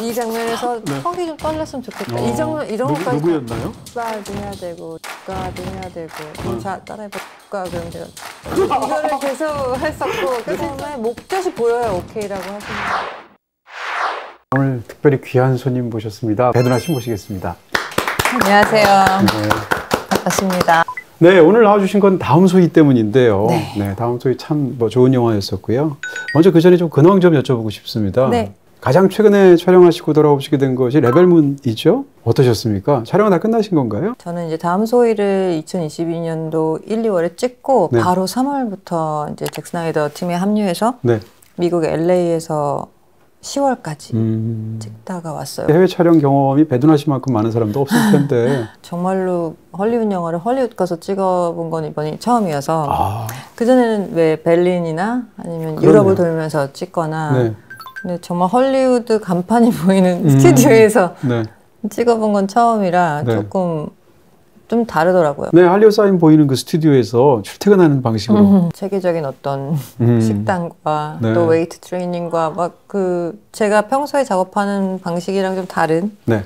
이 장면에서 네. 턱이 좀 떨렸으면 좋겠다. 이 장면 이런 것까지 누구였나요? 국가도 해야 되고 국가도 해야 되고 자 따라해봐 국가 그럼 제가 이거를 계속 했었고 그 다음에 목젖이 보여요. 오케이라고 하시는 오늘 특별히 귀한 손님 모셨습니다. 배두나 씨 모시겠습니다. 안녕하세요. 네. 반갑습니다. 네, 오늘 나와주신 건 다음 소위 때문인데요. 네. 네, 다음 소위 참 좋은 영화였었고요. 먼저 그 전에 좀 근황 좀 여쭤보고 싶습니다. 네. 가장 최근에 촬영하시고 돌아오시게 된 것이 레벨문이죠? 어떠셨습니까? 촬영은 다 끝나신 건가요? 저는 이제 다음 소위를 2022년도 1, 2월에 찍고 네. 바로 3월부터 이제 잭 스나이더 팀에 합류해서 네. 미국 LA에서 10월까지 찍다가 왔어요. 해외 촬영 경험이 배두나 씨만큼 많은 사람도 없을 텐데. 정말로 헐리우드 영화를 헐리우드 가서 찍어본 건 이번이 처음이어서 아, 그전에는 왜 베를린이나 아니면 그러네요. 유럽을 돌면서 찍거나 네. 근데 정말 헐리우드 간판이 보이는 스튜디오에서 네. 찍어본 건 처음이라 네. 조금 좀 다르더라고요. 네, 할리우드 사인 보이는 그 스튜디오에서 출퇴근하는 방식으로. 체계적인 어떤 식단과 네. 또 웨이트 트레이닝과 막 그 제가 평소에 작업하는 방식이랑 좀 다른 네.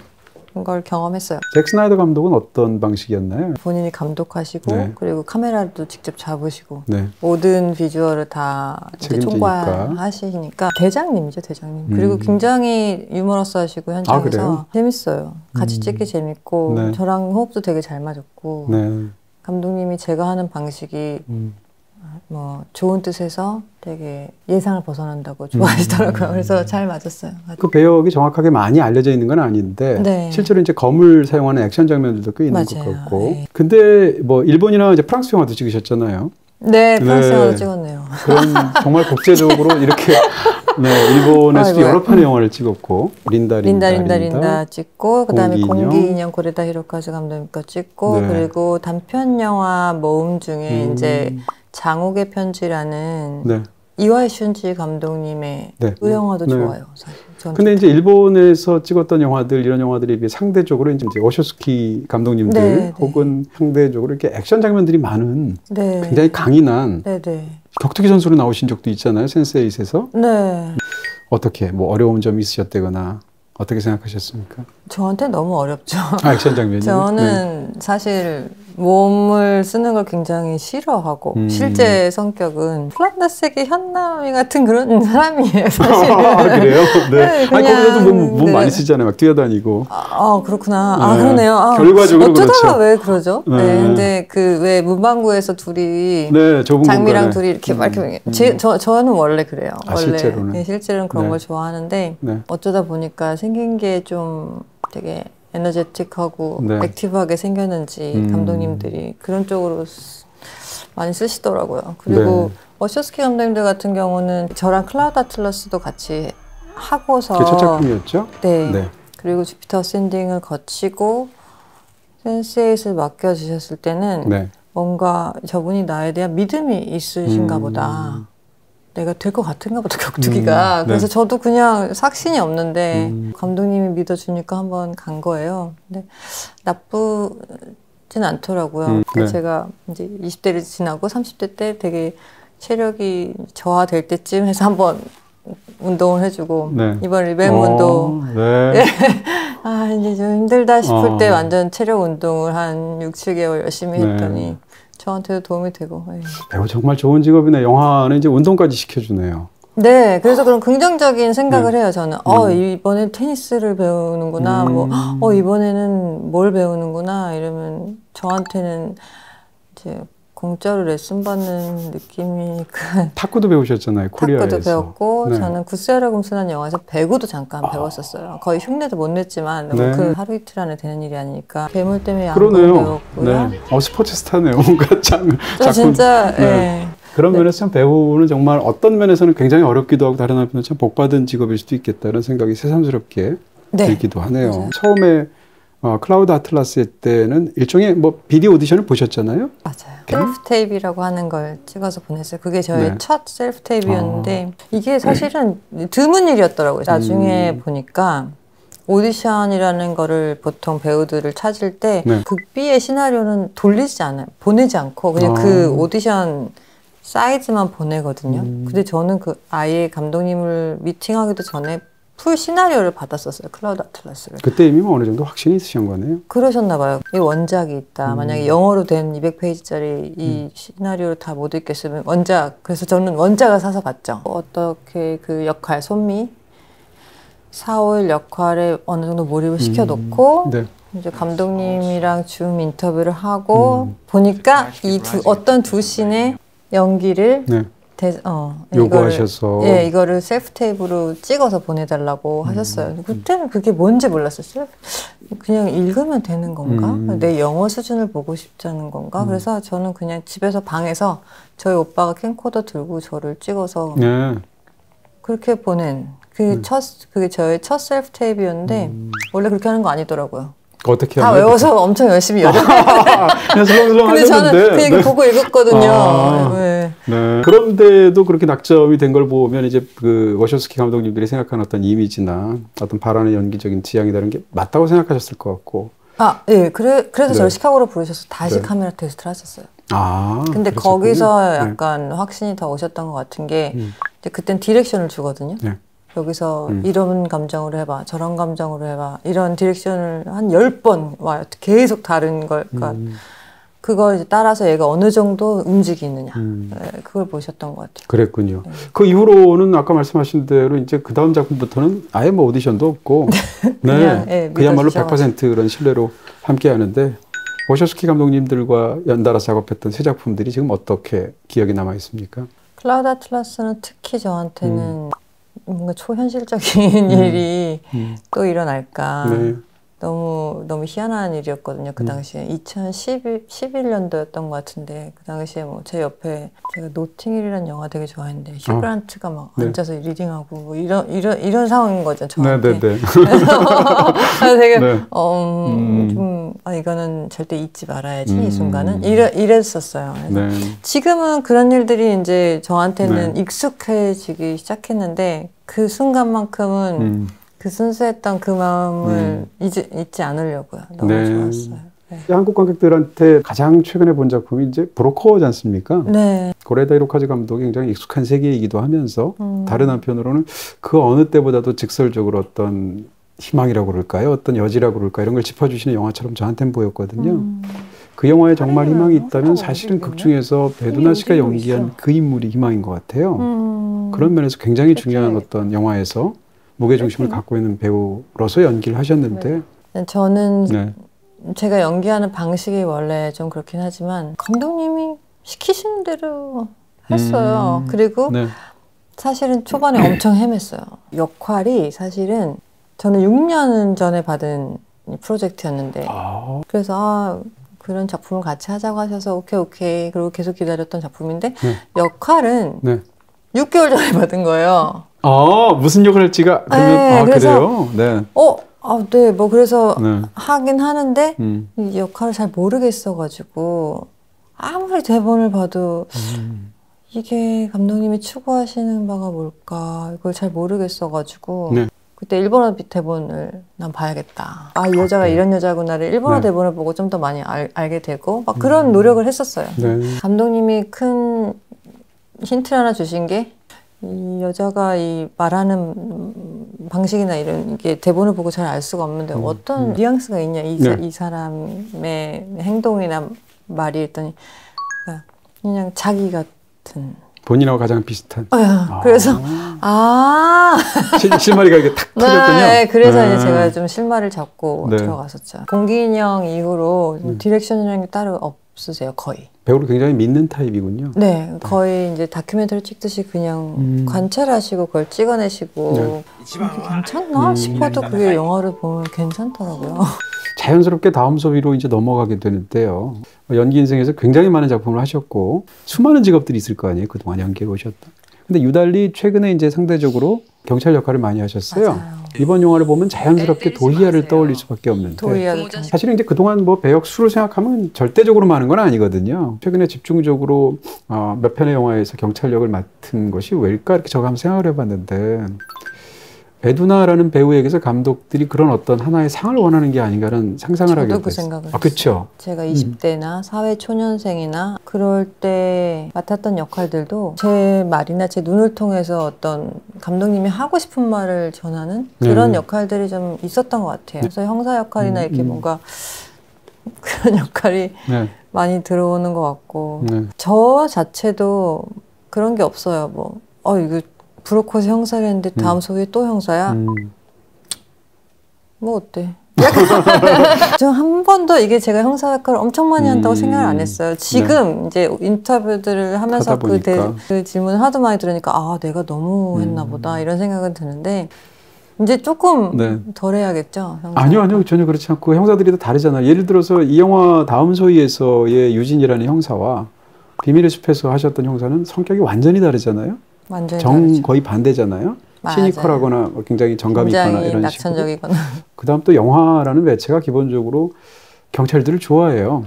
걸 경험했어요. 잭 스나이더 감독은 어떤 방식이었나요? 본인이 감독하시고 네. 그리고 카메라도 직접 잡으시고 네. 모든 비주얼을 다 이제 책임지니까. 총괄하시니까 대장님이죠, 대장님. 그리고 굉장히 유머러스하시고 현장에서 그래요? 재밌어요. 같이 찍기 재밌고 네. 저랑 호흡도 되게 잘 맞았고 네. 감독님이 제가 하는 방식이 뭐 좋은 뜻에서 되게 예상을 벗어난다고 좋아하시더라고요. 그래서 잘 맞았어요. 그 배역이 정확하게 많이 알려져 있는 건 아닌데 네. 실제로 이제 검을 사용하는 액션 장면들도 꽤 있는 것 맞아요. 같고. 네. 근데 뭐 일본이나 이제 프랑스 영화도 찍으셨잖아요. 네, 프랑스 네. 영화도 찍었네요. 그런 정말 국제적으로 이렇게 네, 일본에서도 여러 편의 영화를 찍었고 린다 찍고 그다음에 공기인형. 공기인형 고레다 히로카즈 감독님 거 찍고 네. 그리고 단편 영화 모음 중에 이제 장옥의 편지라는 네. 이와이 슌지 감독님의 네. 그 영화도 네. 좋아요. 사실. 저는 근데 이제 일본에서 찍었던 영화들 이런 영화들에 비해 상대적으로 이제 워쇼스키 감독님들 네, 네. 혹은 상대적으로 이렇게 액션 장면들이 많은 네. 굉장히 강인한 네네. 격투기 선수로 나오신 적도 있잖아요. 센세이트에서. 네. 어떻게 뭐 어려운 점이 있으셨다거나 어떻게 생각하셨습니까? 저한테 너무 어렵죠. 액션 장면이. 저는 사실 몸을 쓰는 걸 굉장히 싫어하고 실제 성격은 플란다스의 현남이 같은 그런 사람이에요. 사실은. 아, 그래요? 네. 네, 아니, 거기서도 몸 네. 많이 쓰잖아요. 막 뛰어다니고. 그렇구나. 네. 아, 그러네요. 아, 결과적으로 어쩌다가 그렇죠. 왜 그러죠? 네. 네. 근데 그 왜 문방구에서 둘이 네, 좁은 장미랑 공간에. 둘이 이렇게 막 이렇게 저는 원래 그래요. 아, 원래 실제로는? 네, 실제로는 그런 네. 걸 좋아하는데 네. 어쩌다 보니까 생긴 게 좀 되게 에너제틱하고 네. 액티브하게 생겼는지 감독님들이 그런 쪽으로 많이 쓰시더라고요. 그리고 네. 워쇼스키 감독님들 같은 경우는 저랑 클라우드 아틀러스도 같이 하고서 그게 첫 작품이었죠? 네. 네. 그리고 주피터 샌딩을 거치고 센스에이트를 맡겨주셨을 때는 네. 뭔가 저분이 나에 대한 믿음이 있으신가 보다. 내가 될 것 같은가 보다, 격투기가. 그래서 네. 저도 그냥 삭신이 없는데 감독님이 믿어주니까 한번 간 거예요. 근데 나쁘진 않더라고요. 네. 제가 이제 20대를 지나고 30대 때 되게 체력이 저하될 때쯤 해서 한번 운동을 해주고 네. 이번 리벨문도 네. 아 이제 좀 힘들다 싶을 때 완전 체력 운동을 한 6, 7개월 열심히 네. 했더니 저한테도 도움이 되고. 배우 정말 좋은 직업이네. 영화는 이제 운동까지 시켜주네요. 네, 그래서 그런 긍정적인 생각을 해요, 저는. 이번엔 테니스를 배우는구나, 이번에는 뭘 배우는구나, 이러면 저한테는 이제 공짜로 레슨 받는 느낌이니까. 탁구도 배우셨잖아요, 코리아에서. 탁구도 배웠고, 네. 저는 구세라 금수라는 영화에서 배구도 잠깐 배웠었어요. 거의 흉내도 못 냈지만, 너무 네. 그 하루 이틀 안에 되는 일이 아니니까. 괴물 때문에 양궁 그러네요. 배웠고요. 네. 스포츠 스타네요. 뭔가 작품. 진짜, 네. 네. 그런 면에서 참 배우는 정말 어떤 면에서는 굉장히 어렵기도 하고 다른 한편은 참 복받은 직업일 수도 있겠다는 생각이 새삼스럽게 네. 들기도 하네요. 맞아요. 처음에 클라우드 아틀라스 때는 일종의 뭐 비디오 오디션을 보셨잖아요. 맞아요. 셀프 테이프라고 하는 걸 찍어서 보냈어요. 그게 저의 네. 첫 셀프 테이프였는데 이게 사실은 드문 일이었더라고요. 나중에 보니까 오디션이라는 거를 보통 배우들을 찾을 때 네. 극비의 시나리오는 돌리지 않아요. 보내지 않고 그냥 그 오디션 사이즈만 보내거든요. 근데 저는 그 아예 감독님을 미팅하기도 전에 풀 시나리오를 받았었어요. 클라우드 아틀라스를. 그때 이미 어느 정도 확신이 있으신 거네요. 그러셨나 봐요. 이 원작이 있다. 만약에 영어로 된 200페이지짜리 이 시나리오를 다 못 읽겠으면 원작. 그래서 저는 원작을 사서 봤죠. 어떻게 그 역할, 손미, 4, 5일 역할에 어느 정도 몰입을 시켜놓고 네. 이제 감독님이랑 줌 인터뷰를 하고 보니까 어떤 두 씬의 연기를 네. 이거를, 요구하셔서 이거를 셀프 테이프로 찍어서 보내달라고 하셨어요. 그때는 그게 뭔지 몰랐어요. 그냥 읽으면 되는 건가? 내 영어 수준을 보고 싶자는 건가? 그래서 저는 그냥 집에서 방에서 저희 오빠가 캠코더 들고 저를 찍어서 네. 그렇게 보낸 그게 저의 첫 셀프 테이프였는데 원래 그렇게 하는 거 아니더라고요. 어떻게 다 외워서 엄청 열심히 그냥 슬렁슬렁 근데 저는 하셨는데 그 얘기 보고 읽었거든요. 네. 그런데도 그렇게 낙점이 된 걸 보면 이제 그 워셔스키 감독님들이 생각하는 어떤 이미지나 어떤 바라는 연기적인 지향이 다른 게 맞다고 생각하셨을 것 같고. 예. 그래서 네. 저를 시카고로 부르셔서 다시 네. 카메라 테스트를 하셨어요. 그러셨군요. 근데 거기서 약간 확신이 더 오셨던 것 같은 게 이제 그땐 디렉션을 주거든요. 네. 여기서 이런 감정으로 해봐, 저런 감정으로 해봐, 이런 디렉션을 한 10번 와요. 계속 다른 걸. 그러니까 그걸 이제 따라서 얘가 어느 정도 움직이느냐. 네, 그걸 보셨던 것 같아요. 그랬군요. 그 이후로는 아까 말씀하신 대로 이제 그 다음 작품부터는 아예 뭐 오디션도 없고 그야말로 100% 그런 신뢰로 함께 하는데 워셔스키 감독님들과 연달아 작업했던 세 작품들이 지금 어떻게 기억에 남아 있습니까? 클라우드 아틀라스는 특히 저한테는 뭔가 초현실적인 일이 또 일어날까. 네. 너무 희한한 일이었거든요. 그 당시에 2011년도였던 것 같은데 그 당시에 뭐 제 옆에 제가 노팅힐이라는 영화 되게 좋아했는데 휴 그란트가 막 앉아서 리딩하고 뭐 이런 상황인 거죠. 저한테. 네네네. 그래서 되게 좀 이거는 절대 잊지 말아야지 이 순간은 이랬었어요. 그래서 지금은 그런 일들이 이제 저한테는 익숙해지기 시작했는데 그 순간만큼은 그 순수했던 그 마음을 잊지 않으려고요. 너무 좋았어요. 네. 한국 관객들한테 가장 최근에 본 작품이 이제 브로커지 않습니까? 네. 고레다 히로카즈 감독이 굉장히 익숙한 세계이기도 하면서 다른 한편으로는 그 어느 때보다도 직설적으로 어떤 희망이라고 그럴까요? 어떤 여지라고 그럴까요? 이런 걸 짚어주시는 영화처럼 저한테는 보였거든요. 그 영화에 정말 희망이 있다면 사실은 극 중에서 배두나 씨가 연기한 그 인물이 희망인 것 같아요. 그런 면에서 굉장히 중요한 어떤 영화에서 무게중심을 갖고 있는 배우로서 연기를 하셨는데 저는 제가 연기하는 방식이 원래 좀 그렇긴 하지만 감독님이 시키시는 대로 했어요. 그리고 사실은 초반에 엄청 헤맸어요. 역할이 사실은 저는 6년 전에 받은 프로젝트였는데 그래서 그런 작품을 같이 하자고 하셔서 오케이 그리고 계속 기다렸던 작품인데 역할은 6개월 전에 받은 거예요. 무슨 역을 할지가 그러면 그래요? 네. 네, 뭐 그래서 하긴 하는데 이 역할을 잘 모르겠어가지고 아무리 대본을 봐도 이게 감독님이 추구하시는 바가 뭘까 이걸 잘 모르겠어가지고 그때 일본어 대본을 난 봐야겠다. 이 여자가 이런 여자구나를 일본어 대본을 보고 좀 더 많이 알게 되고 막 그런 노력을 했었어요. 감독님이 큰 힌트 하나 주신 게 이 여자가 이 말하는 방식이나 이런 게 대본을 보고 잘 알 수가 없는데 어떤 뉘앙스가 있냐 이 사람의 행동이나 말이 했더니 그냥 자기 같은 본인하고 가장 비슷한. 그래서 실마리가 이렇게 탁 터졌군요. 네, 그래서 이제 제가 좀 실마리를 잡고 들어갔었죠. 공기인형 이후로 디렉션이라는 게 따로 없으세요, 거의. 배우를 굉장히 믿는 타입이군요. 네, 거의 이제 다큐멘터리 찍듯이 그냥 관찰하시고 그걸 찍어내시고 이게 괜찮나 싶어도 그게 영화를 보면 괜찮더라고요. 자연스럽게 다음 소비로 이제 넘어가게 되는데요. 연기 인생에서 굉장히 많은 작품을 하셨고 수많은 직업들이 있을 거 아니에요. 그동안 연기해 오셨다. 근데 유달리 최근에 이제 상대적으로 경찰 역할을 많이 하셨어요. 맞아요. 이번 영화를 보면 자연스럽게 도희아를 떠올릴 수밖에 없는데 사실은 이제 그동안 뭐 배역 수를 생각하면 절대적으로 많은 건 아니거든요. 최근에 집중적으로 몇 편의 영화에서 경찰 역을 맡은 것이 왜일까 이렇게 저가 한번 생각을 해봤는데 배두나라는 배우에게서 감독들이 그런 어떤 하나의 상을 원하는 게 아닌가라는 상상을 하게 됐어요. 저도 그 생각을 했어요. 그렇죠. 제가 20대나 사회초년생이나 그럴 때 맡았던 역할들도 제 말이나 제 눈을 통해서 어떤 감독님이 하고 싶은 말을 전하는 그런 역할들이 좀 있었던 것 같아요. 그래서 형사 역할이나 이렇게 뭔가 그런 역할이 많이 들어오는 것 같고 저 자체도 그런 게 없어요. 뭐 이거 브로컷이 형사를 했는데 다음 소위에 또 형사야? 뭐 어때? 저 한 번도 이게 제가 형사 역할을 엄청 많이 한다고 생각을 안 했어요. 지금 이제 인터뷰들을 하면서 그 질문을 하도 많이 들으니까 아 내가 너무 했나 보다 이런 생각은 드는데 이제 조금 덜 해야겠죠? 아니요. 전혀 그렇지 않고 형사들이 다 다르잖아요. 예를 들어서 이 영화 다음 소위에서의 유진이라는 형사와 비밀의 숲에서 하셨던 형사는 성격이 완전히 다르잖아요. 완전히 거의 반대잖아요. 시니컬하거나 굉장히 정감이 있거나 이런 낙천적이거나. 그다음 또 영화라는 매체가 기본적으로 경찰들을 좋아해요.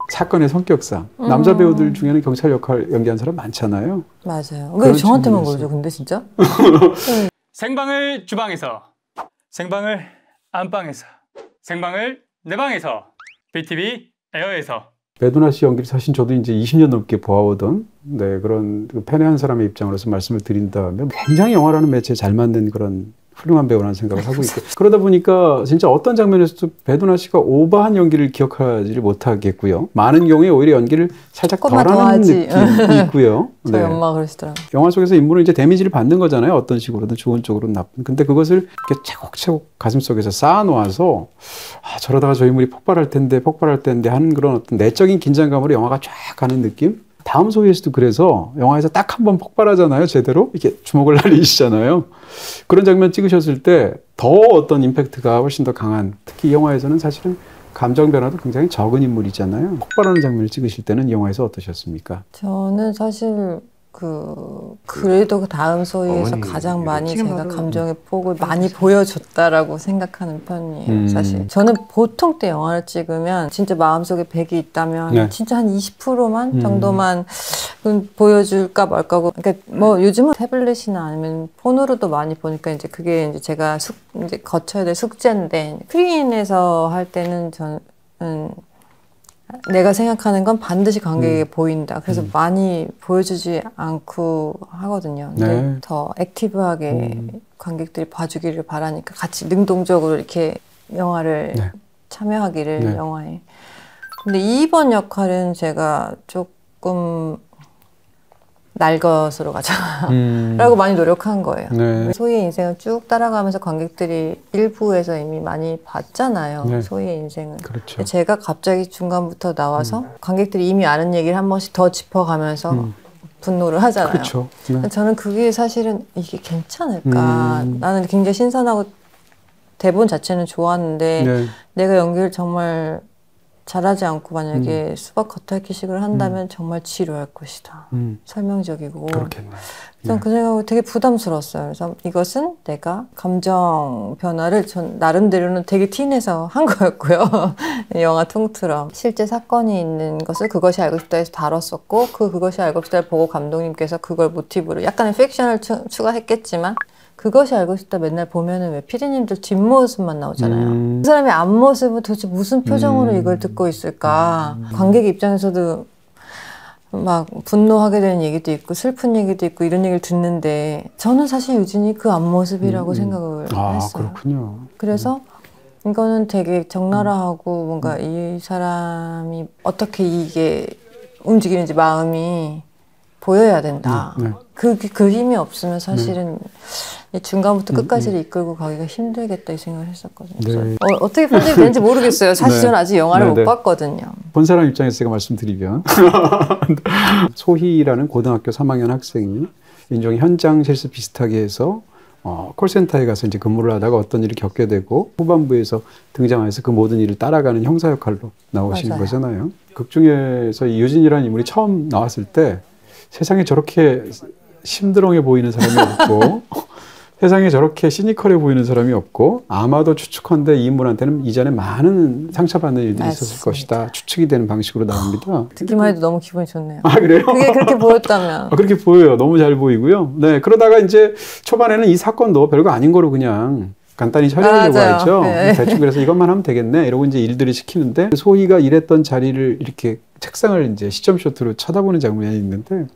사건의 성격상. 남자 배우들 중에는 경찰 역할 연기한 사람 많잖아요. 맞아요. 왜 저한테만 그러죠? 근데 진짜? 생방을 주방에서, 생방을 안방에서, 생방을 내 방에서, BTV 에어에서. 배두나 씨 연기를 사실 저도 이제 20년 넘게 보아오던 그런 팬의 한 사람의 입장으로서 말씀을 드린다면 굉장히 영화라는 매체에 잘 맞는 그런 훌륭한 배우라는 생각을 하고 있고 그러다 보니까 진짜 어떤 장면에서도 배두나 씨가 오버한 연기를 기억하지를 못하겠고요. 많은 경우에 오히려 연기를 살짝 덜하는 느낌이 있고요. 저희 엄마가 그러시더라고요. 영화 속에서 인물은 이제 데미지를 받는 거잖아요. 어떤 식으로든 좋은 쪽으로든 나쁜. 근데 그것을 이렇게 차곡차곡 가슴속에서 쌓아놓아서 저러다가 저 인물이 폭발할 텐데 하는 그런 어떤 내적인 긴장감으로 영화가 쫙 가는 느낌? 다음 소위에서도 그래서 영화에서 딱 한 번 폭발하잖아요. 제대로 이렇게 주먹을 날리시잖아요. 그런 장면 찍으셨을 때 더 어떤 임팩트가 훨씬 더 강한, 특히 이 영화에서는 사실은 감정 변화도 굉장히 적은 인물이잖아요. 폭발하는 장면을 찍으실 때는 이 영화에서 어떠셨습니까? 저는 사실 그래도 다음 소위에서 가장 많이 제가 감정의 폭을 많이 보여줬다라고 생각하는 편이에요. 사실 저는 보통 때 영화를 찍으면 진짜 마음속에 100이 있다면 진짜 한 20%만 정도만 보여줄까 말까고. 그러니까 뭐 요즘은 태블릿이나 아니면 폰으로도 많이 보니까 이제 그게 이제 제가 이제 거쳐야 될 숙제인데 스크린에서 할 때는 저는 내가 생각하는 건 반드시 관객에게 보인다. 그래서 많이 보여주지 않고 하거든요. 근데 더 액티브하게 관객들이 봐주기를 바라니까 같이 능동적으로 이렇게 영화를 참여하기를 영화에. 근데 이번 역할은 제가 조금 날 것으로 가자 라고 많이 노력한 거예요. 소희의 인생을 쭉 따라가면서 관객들이 일부에서 이미 많이 봤잖아요. 소희의 인생을. 그렇죠. 제가 갑자기 중간부터 나와서 관객들이 이미 아는 얘기를 한 번씩 더 짚어가면서 분노를 하잖아요. 그렇죠. 저는 그게 사실은 이게 괜찮을까. 나는 굉장히 신선하고 대본 자체는 좋았는데 내가 연기를 정말 잘하지 않고 만약에 수박 겉핥기식을 한다면 정말 지루할 것이다. 설명적이고. 그렇겠네요. 전 그 생각이 되게 부담스러웠어요. 그래서 이것은 내가 감정 변화를 전 나름대로는 되게 티내서 한 거였고요. 영화 통틀어. 실제 사건이 있는 것을 그것이 알고 싶다에서 다뤘었고 그것이 알고 싶다를 보고 감독님께서 그걸 모티브로 약간의 픽션을 추가했겠지만 그것이 알고 싶다 맨날 보면은 왜 피디님들 뒷모습만 나오잖아요. 그 사람의 앞모습은 도대체 무슨 표정으로 이걸 듣고 있을까. 관객 입장에서도 막 분노하게 되는 얘기도 있고 슬픈 얘기도 있고 이런 얘기를 듣는데 저는 사실 유진이 그 앞모습이라고 생각을 했어요. 그렇군요. 그래서 이거는 되게 적나라하고 뭔가 이 사람이 어떻게 이게 움직이는지 마음이 보여야 된다. 그 힘이 없으면 사실은 중간부터 끝까지를 이끌고 가기가 힘들겠다 이 생각을 했었거든요. 어떻게 편집이 되는지 모르겠어요. 사실 저는 아직 영화를 못 봤거든요. 본 사람 입장에서 제가 말씀드리면 소희라는 고등학교 3학년 학생이 인종이 현장 실습 비슷하게 해서 콜센터에 가서 이제 근무를 하다가 어떤 일을 겪게 되고 후반부에서 등장해서 그 모든 일을 따라가는 형사 역할로 나오시는 거잖아요. 극 중에서 이 유진이라는 인물이 처음 나왔을 때 세상에 저렇게 심드렁해 보이는 사람이 없고 세상에 저렇게 시니컬해 보이는 사람이 없고 아마도 추측컨대 이 인물한테는 이전에 많은 상처받는 일들이 있었을 것이다. 추측이 되는 방식으로 나옵니다. 듣기만 해도 너무 기분이 좋네요. 아, 그래요? 그게 그렇게 보였다면. 그렇게 보여요. 너무 잘 보이고요. 네, 그러다가 이제 초반에는 이 사건도 별거 아닌 거로 그냥 간단히 처리하려고 했죠. 네. 대충 그래서 이것만 하면 되겠네 이러고 이제 일들을 시키는데 소희가 일했던 자리를 이렇게 책상을 이제 시점쇼트로 쳐다보는 장면이 있는데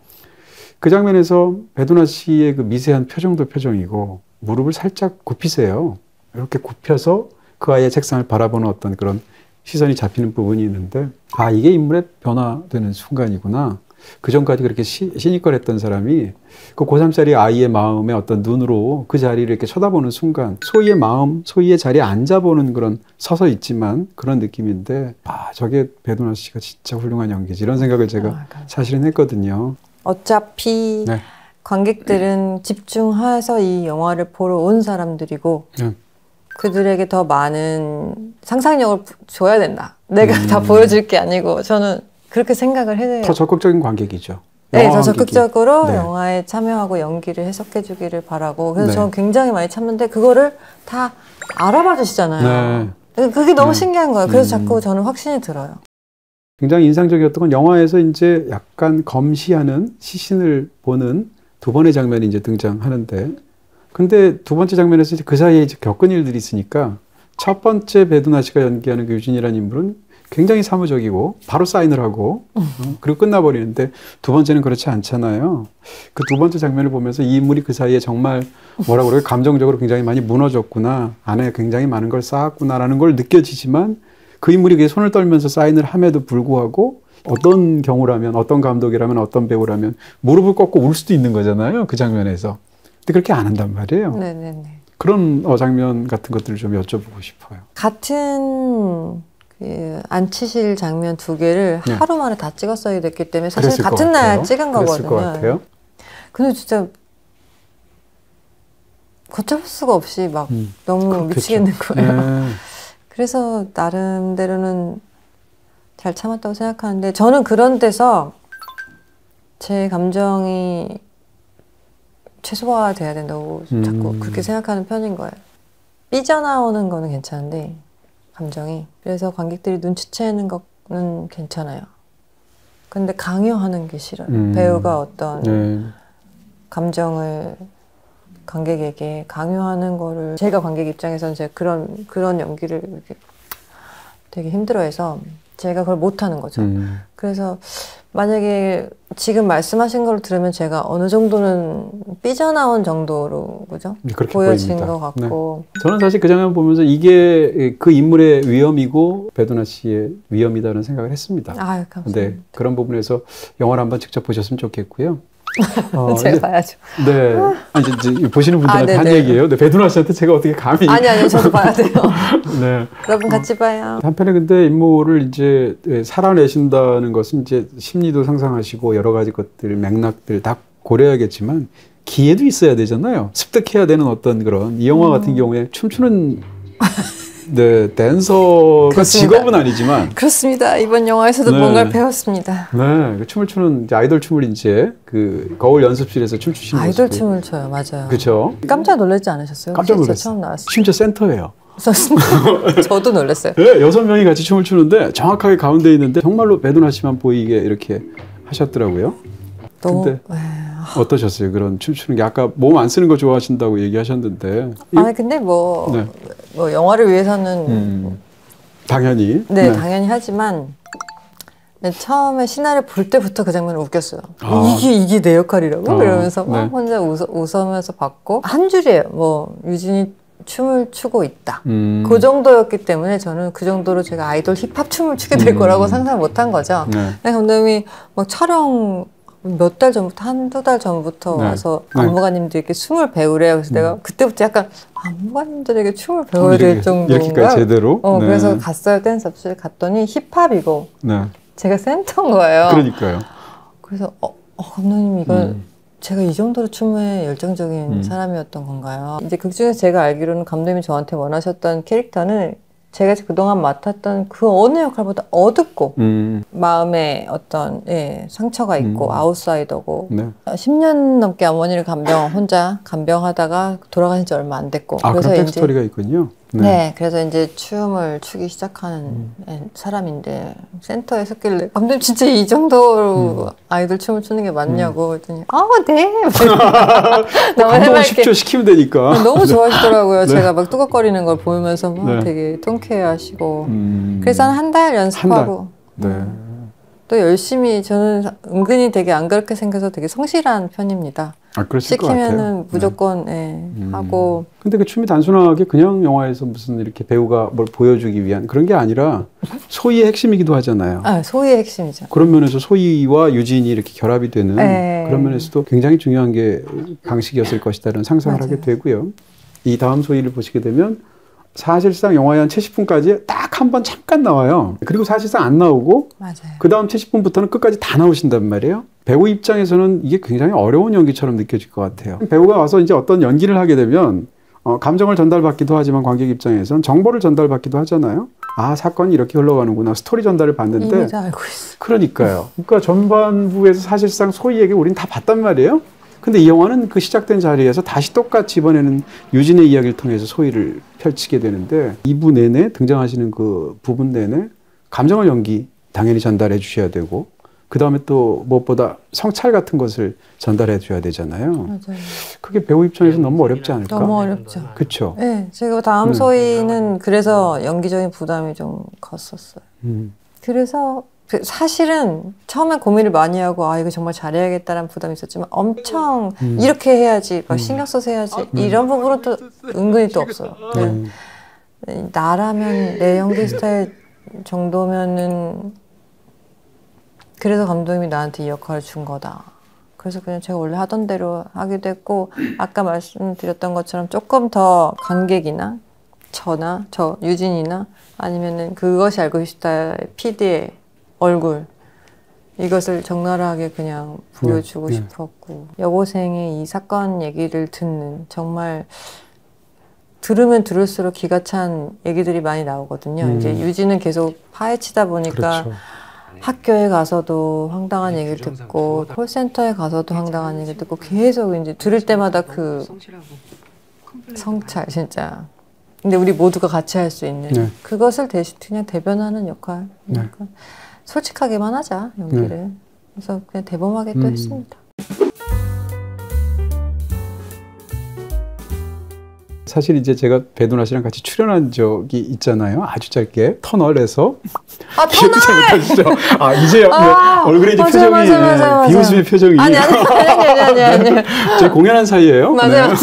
그 장면에서 배두나 씨의 그 미세한 표정도 표정이고 무릎을 살짝 굽히세요. 이렇게 굽혀서 그 아이의 책상을 바라보는 어떤 그런 시선이 잡히는 부분이 있는데 아, 이게 인물의 변화되는 순간이구나. 그 전까지 그렇게 시니컬했던 사람이 그 고3짜리 아이의 마음에 어떤 눈으로 그 자리를 이렇게 쳐다보는 순간 소희의 마음, 소희의 자리에 앉아보는 그런 서서 있지만 그런 느낌인데 아, 저게 배두나 씨가 진짜 훌륭한 연기지 이런 생각을 제가 사실은 했거든요. 어차피 네. 관객들은 집중해서 이 영화를 보러 온 사람들이고 그들에게 더 많은 상상력을 줘야 된다. 내가 다 보여줄 게 아니고 저는 그렇게 생각을 해요. 더 적극적인 관객이죠. 네, 더 적극적으로 네. 영화에 참여하고 연기를 해석해 주기를 바라고 그래서 저는 굉장히 많이 참는데 그거를 다 알아봐 주시잖아요. 네. 그게 너무 신기한 거예요. 그래서 자꾸 저는 확신이 들어요. 굉장히 인상적이었던 건 영화에서 이제 약간 검시하는 시신을 보는 두 번의 장면이 이제 등장하는데 근데 두 번째 장면에서 이제 그 사이에 이제 겪은 일들이 있으니까 첫 번째 배두나 씨가 연기하는 그 유진이라는 인물은 굉장히 사무적이고 바로 사인을 하고 그리고 끝나버리는데 두 번째는 그렇지 않잖아요. 그 두 번째 장면을 보면서 이 인물이 그 사이에 정말 뭐라고 그래요? 감정적으로 굉장히 많이 무너졌구나. 안에 굉장히 많은 걸 쌓았구나라는 걸 느껴지지만 그 인물이 그게 손을 떨면서 사인을 함에도 불구하고 어떤 경우라면 어떤 감독이라면 어떤 배우라면 무릎을 꺾고 울 수도 있는 거잖아요. 그 장면에서. 근데 그렇게 안 한단 말이에요. 네네네. 그런 장면 같은 것들을 좀 여쭤보고 싶어요. 같은 그 안치실 장면 두 개를 네. 하루 만에 다 찍었어야 됐기 때문에 사실 같은 날 찍은 거거든요. 것 같아요. 근데 진짜 걷잡을 수가 없이 막 너무 그렇겠죠. 미치겠는 거예요. 네. 그래서 나름대로는 잘 참았다고 생각하는데 저는 그런 데서 제 감정이 최소화돼야 된다고 자꾸 그렇게 생각하는 편인 거예요. 삐져나오는 거는 괜찮은데 감정이 그래서 관객들이 눈치채는 거는 괜찮아요. 근데 강요하는 게 싫어요. 배우가 어떤 감정을 관객에게 강요하는 거를 제가 관객 입장에서는 제가 그런 연기를 이렇게 되게 힘들어해서 제가 그걸 못하는 거죠. 그래서 만약에 지금 말씀하신 걸 들으면 제가 어느 정도는 삐져나온 정도로 그죠? 보여진 보입니다. 것 같고 네. 저는 사실 그 장면 보면서 이게 그 인물의 위험이고 배두나 씨의 위험이다라는 생각을 했습니다. 아유, 감사합니다. 네, 그런 부분에서 영화를 한번 직접 보셨으면 좋겠고요. 제가 이제, 봐야죠. 네. 이제 보시는 분들한테 한 얘기예요. 네, 배두나 씨한테 제가 어떻게 감히. 아니, 저도 봐야 돼요. 네. 여러분 같이 봐요. 한편에 근데 인물을 이제 살아내신다는 것은 이제 심리도 상상하시고 여러 가지 것들, 맥락들 다 고려해야겠지만 기회도 있어야 되잖아요. 습득해야 되는 어떤 그런. 이 영화 같은 경우에 춤추는 네, 댄서가 그렇습니다. 직업은 아니지만 그렇습니다. 이번 영화에서도 네. 뭔가를 배웠습니다. 네, 춤을 추는 이제 아이돌 춤을 이제 그 거울 연습실에서 춤추시는 아이돌 모습을. 춤을 춰요, 맞아요. 그렇죠. 깜짝 놀라지 않으셨어요? 깜짝 놀랐어요. 처음 나왔어요. 심지어 센터예요. 저도 놀랐어요. 네, 6명이 같이 춤을 추는데 정확하게 가운데 있는데 정말로 배두나 씨만 보이게 이렇게 하셨더라고요. 근데 어떠셨어요? 그런 춤추는 게 아까 몸 안 쓰는 거 좋아하신다고 얘기하셨는데. 아니 근데 뭐 영화를 위해서는 당연히. 네, 당연히 하지만 처음에 시나리오 볼 때부터 그 장면은 웃겼어요. 이게 내 역할이라고? 이러면서 막 혼자 웃으면서 봤고 한 줄이에요. 뭐 유진이 춤을 추고 있다. 그 정도였기 때문에 저는 그 정도로 제가 아이돌 힙합 춤을 추게 될 거라고 상상 못한 거죠. 감독님이 막 촬영 몇 달 전부터 한두 달 전부터 와서 안무가님들에게 춤을 배우래요. 그래서 내가 그때부터 약간 안무가님들에게 춤을 배워야 될 정도인가? 이렇게까지 제대로? 그래서 갔어요. 댄스 업실 갔더니 힙합이고 제가 센터인 거예요. 그러니까요. 그래서 감독님 이건 제가 이 정도로 춤에 열정적인 사람이었던 건가요? 이제 극중에서 제가 알기로는 감독님이 저한테 원하셨던 캐릭터는 제가 그동안 맡았던 그 어느 역할보다 어둡고 마음에 어떤 상처가 있고 아웃사이더고 네. 10년 넘게 어머니를 혼자 간병하다가 돌아가신 지 얼마 안 됐고 그래서 그런 백스토리가 있군요. 네, 그래서 이제 춤을 추기 시작하는 사람인데 센터에 섰길래 감독님 진짜 이 정도로 아이돌 춤을 추는 게 맞냐고 했더니 네 너무 해맑게 쉽죠. 시키면 되니까 너무 좋아하시더라고요. 네. 제가 막 뚜걱거리는 걸 보면서 막 되게 통쾌해하시고 그래서 한 달 연습하고 또 열심히 저는 은근히 되게 안 그렇게 생겨서 되게 성실한 편입니다. 그러실 것 같아요. 시키면은 무조건 하고. 근데 그 춤이 단순하게 그냥 영화에서 무슨 이렇게 배우가 뭘 보여주기 위한 그런 게 아니라 소희의 핵심이기도 하잖아요. 소희의 핵심이죠. 그런 면에서 소희와 유진이 이렇게 결합이 되는 그런 면에서도 굉장히 중요한 게 방식이었을 것이다라는 상상을 하게 되고요. 이 다음 소희를 보시게 되면 사실상 영화의 한 70분까지 딱 한 번 잠깐 나와요. 그리고 사실상 안 나오고 그 다음 70분부터는 끝까지 다 나오신단 말이에요. 배우 입장에서는 이게 굉장히 어려운 연기처럼 느껴질 것 같아요. 배우가 와서 이제 어떤 연기를 하게 되면 감정을 전달받기도 하지만 관객 입장에서는 정보를 전달받기도 하잖아요. 사건이 이렇게 흘러가는구나. 스토리 전달을 받는데 이미 다 알고 있어. 그러니까요. 그러니까 전반부에서 사실상 소희에게 우린 다 봤단 말이에요. 근데 이 영화는 그 시작된 자리에서 다시 똑같이 이번에는 유진의 이야기를 통해서 소희를 펼치게 되는데 2부 내내 등장하시는 그 부분 내내 감정을 당연히 전달해 주셔야 되고 그 다음에 또 무엇보다 성찰 같은 것을 전달해 줘야 되잖아요. 맞아요. 그게 배우 입장에서 너무 어렵지 않을까? 너무 어렵죠. 그렇죠. 네, 제가 다음 소희는 그래서 연기적인 부담이 좀 컸었어요. 그래서 사실은 처음에 고민을 많이 하고 이거 정말 잘해야겠다라는 부담이 있었지만 엄청 이렇게 해야지 막 신경 써서 해야지 이런 부분은 또 은근히 또 없어요. 나라면 내 연기 스타일 정도면은 그래서 감독님이 나한테 이 역할을 준 거다. 그래서 그냥 제가 원래 하던 대로 하기도 했고 아까 말씀드렸던 것처럼 조금 더 관객이나 저 유진이나 아니면은 그것이 알고 싶다의 PD의 얼굴 이것을 적나라하게 그냥 보여주고 싶었고 여고생의 이 사건 얘기를 듣는 정말 들으면 들을수록 기가 찬 얘기들이 많이 나오거든요. 이제 유진은 계속 파헤치다 보니까 학교에 가서도 황당한 얘기를 듣고 콜센터에 가서도 황당한 얘기를 듣고 계속 이제 들을 때마다 그 성찰 진짜. 근데 우리 모두가 같이 할 수 있는 그것을 그냥 대변하는 역할. 그러니까 솔직하게만 하자 연기를. 그래서 그냥 대범하게 또 했습니다. 사실 이제 제가 배두나 씨랑 같이 출연한 적이 있잖아요. 아주 짧게 터널에서. 터널! 잘못하시죠? 이제 얼굴에 이제 표정이 맞아. 비웃음의 표정이. 아니. 저희 공연한 사이에요. 맞아요.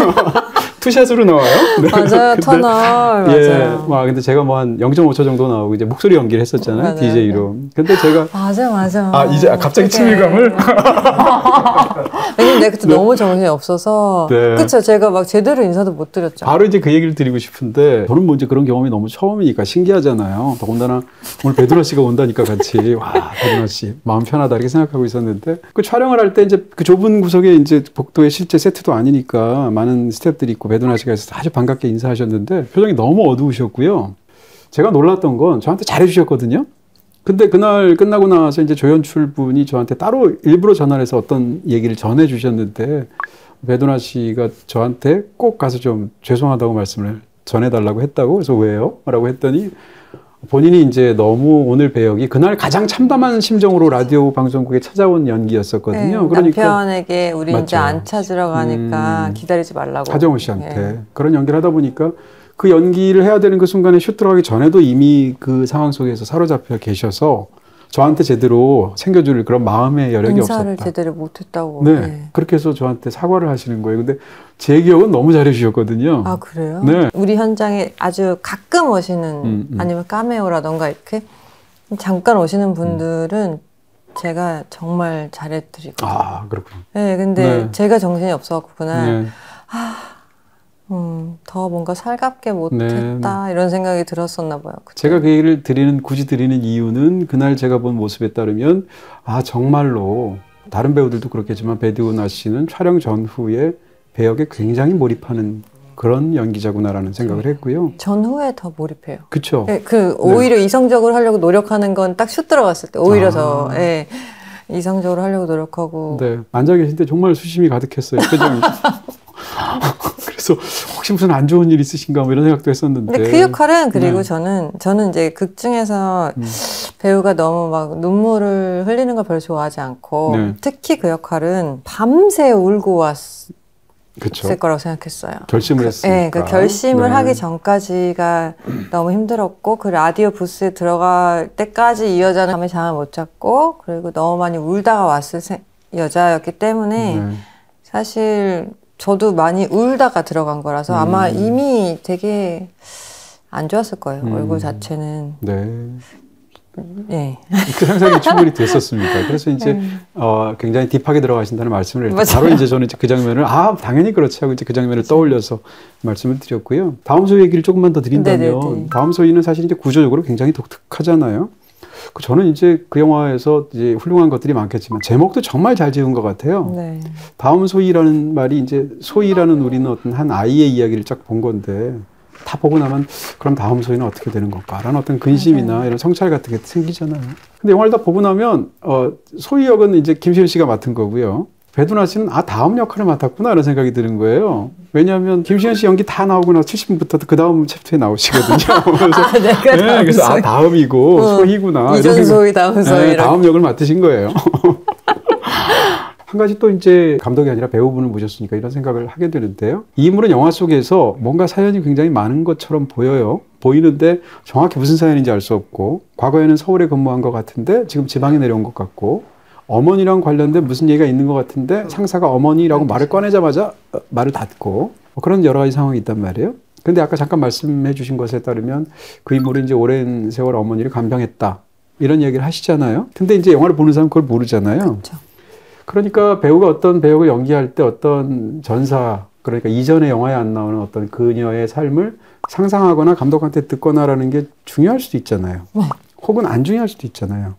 투샷으로 나와요. 맞아요. 터널. 맞아요. 근데 제가 뭐 한 0.5초 정도 나오고 이제 목소리 연기를 했었잖아요. DJ로. 근데 제가 맞아. 이제 갑자기 친밀감을. 왜냐면 내가 그때 너무 정신이 없어서. 그쵸. 제가 막 제대로 인사도 못 드렸죠. 바로 이제 그 얘기를 드리고 싶은데 저는 뭐 이제 그런 경험이 너무 처음이니까 신기하잖아요. 더군다나 오늘 배두나 씨가 온다니까 같이 배두나 씨 마음 편하다 이렇게 생각하고 있었는데 그 촬영을 할 때 이제 그 좁은 구석에 이제 복도에 실제 세트도 아니니까 많은 스태프들이 있고 배두나 씨가 있어서 아주 반갑게 인사하셨는데 표정이 너무 어두우셨고요. 제가 놀랐던 건 저한테 잘해주셨거든요. 근데 그날 끝나고 나서 이제 조연출 분이 저한테 따로 일부러 전화를 해서 어떤 얘기를 전해주셨는데 배두나 씨가 저한테 꼭 가서 좀 죄송하다고 말씀을 전해달라고 했다고. 그래서 왜요? 라고 했더니 본인이 이제 너무 오늘 배역이 그날 가장 참담한 심정으로 라디오 방송국에 찾아온 연기였었거든요. 그러니까 남편에게 우리 이제 안 찾으러 가니까 기다리지 말라고. 하정우 씨한테. 그런 연기를 하다 보니까 그 연기를 해야 되는 그 순간에 슛 들어가기 전에도 이미 그 상황 속에서 사로잡혀 계셔서 저한테 제대로 챙겨줄 그런 마음의 여력이 없었다. 인사를 제대로 못했다고. 그렇게 해서 저한테 사과를 하시는 거예요. 근데 제 기억은 너무 잘해주셨거든요. 그래요? 네. 우리 현장에 아주 가끔 오시는 아니면 카메오라던가 이렇게 잠깐 오시는 분들은 제가 정말 잘해드리거든요. 그렇군요. 근데 제가 정신이 없어갖고 그날 더 뭔가 살갑게 못했다 이런 생각이 들었었나 봐요. 그때. 제가 그 얘기를 굳이 드리는 이유는 그날 제가 본 모습에 따르면 정말로 다른 배우들도 그렇겠지만 배두나 씨는 촬영 전후에 배역에 굉장히 몰입하는 그런 연기자구나라는 생각을 했고요. 전후에 더 몰입해요. 그렇죠. 네, 오히려 이성적으로 하려고 노력하는 건 딱 슛 들어갔을 때 오히려 더 이성적으로 하려고 노력하고. 네, 앉아 계실 때 정말 수심이 가득했어요. 표정이. 그래서 혹시 무슨 안 좋은 일 있으신가 뭐 이런 생각도 했었는데. 근데 그 역할은 그리고 저는 이제 극 중에서 배우가 너무 막 눈물을 흘리는 걸 별로 좋아하지 않고 특히 그 역할은 밤새 울고 왔을 거라고 생각했어요. 결심을 했으니까. 네, 그 결심을 하기 전까지가 너무 힘들었고 그 라디오 부스에 들어갈 때까지 이 여자는 밤에 잠을 못 잤고 그리고 너무 많이 울다가 왔을 여자였기 때문에 사실 저도 많이 울다가 들어간 거라서 아마 이미 되게 안 좋았을 거예요. 얼굴 자체는. 네. 그 상상이 충분히 됐었습니다. 그래서 이제 굉장히 딥하게 들어가신다는 말씀을 바로 이제 저는 이제 그 장면을 당연히 그렇지 하고 이제 그 장면을 떠올려서 말씀을 드렸고요. 다음 소위 얘기를 조금만 더 드린다면 다음 소위는 사실 이제 구조적으로 굉장히 독특하잖아요. 저는 이제 그 영화에서 이제 훌륭한 것들이 많겠지만 제목도 정말 잘 지은 것 같아요. 다음 소희라는 말이 이제 소희라는 우리는 어떤 한 아이의 이야기를 쫙 본 건데 다 보고 나면 그럼 다음 소희는 어떻게 되는 걸까라는 어떤 근심이나 이런 성찰 같은 게 생기잖아요. 근데 영화를 다 보고 나면 소희 역은 이제 김시현 씨가 맡은 거고요. 배두나 씨는 다음 역할을 맡았구나 이런 생각이 드는 거예요. 왜냐하면 김시현 씨 연기 다 나오고 나서 70분부터 그 다음 챕터에 나오시거든요. 그래서 그래서 다음이고 소희구나. 이전 소희 다음 소희. 다음 역을 맡으신 거예요. 한 가지 또 이제 감독이 아니라 배우분을 모셨으니까 이런 생각을 하게 되는데요. 이 인물은 영화 속에서 뭔가 사연이 굉장히 많은 것처럼 보이는데 정확히 무슨 사연인지 알 수 없고 과거에는 서울에 근무한 것 같은데 지금 지방에 내려온 것 같고 어머니랑 관련된 무슨 얘기가 있는 것 같은데 상사가 어머니라고 말을 꺼내자마자 말을 닫고 그런 여러 가지 상황이 있단 말이에요. 근데 아까 잠깐 말씀해 주신 것에 따르면 그 인물은 이제 오랜 세월 어머니를 간병했다 이런 얘기를 하시잖아요. 근데 이제 영화를 보는 사람은 그걸 모르잖아요. 그렇죠. 그러니까 배우가 어떤 배우를 연기할 때 어떤 전사 그러니까 이전의 영화에 안 나오는 어떤 그녀의 삶을 상상하거나 감독한테 듣거나라는 게 중요할 수도 있잖아요. 혹은 안 중요할 수도 있잖아요.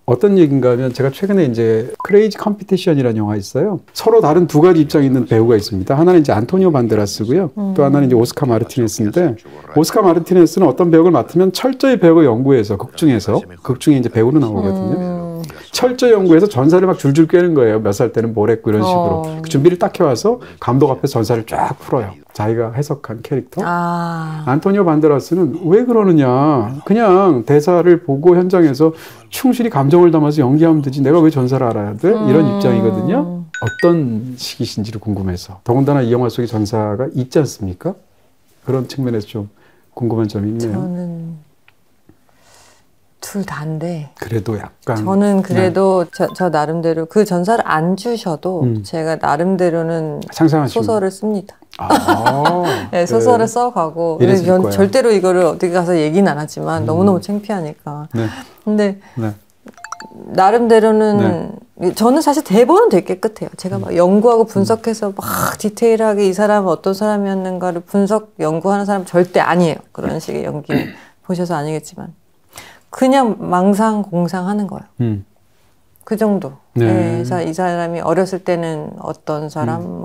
어떤 얘기인가 하면 제가 최근에 이제 크레이지 컴피티션이라는 영화 있어요. 서로 다른 두 가지 입장이 있는 배우가 있습니다. 하나는 이제 안토니오 반데라스고요. 또 하나는 이제 오스카 마르티네스인데 오스카 마르티네스는 어떤 배역을 맡으면 철저히 배역을 연구해서 극 중에 이제 배우로 나오거든요. 철저히 연구해서 전사를 막 줄줄 꿰는 거예요. 몇 살 때는 뭘 했고 이런 식으로. 그 준비를 딱 해와서 감독 앞에서 전사를 쫙 풀어요. 자기가 해석한 캐릭터. 안토니오 반데라스는 왜 그러느냐. 그냥 대사를 보고 현장에서 충실히 감정을 담아서 연기하면 되지. 내가 왜 전사를 알아야 돼? 이런 입장이거든요. 어떤 식이신지를 궁금해서. 더군다나 이 영화 속에 전사가 있지 않습니까? 그런 측면에서 좀 궁금한 점이 있네요. 저는 둘 다인데. 그래도 약간. 저는 그래도 저 나름대로 그 전사를 안 주셔도 제가 나름대로는 소설을 씁니다. 네, 소설을 써가고. 절대로 이거를 어디 가서 얘기는 안 하지만 너무너무 창피하니까. 근데 나름대로는 저는 사실 대본은 되게 깨끗해요. 제가 막 연구하고 분석해서 막 디테일하게 이 사람은 어떤 사람이었는가를 연구하는 사람 절대 아니에요. 그런 식의 연기 보셔서 아니겠지만. 그냥 망상공상하는 거예요. 그 정도. 그래서 이 사람이 어렸을 때는 어떤 사람,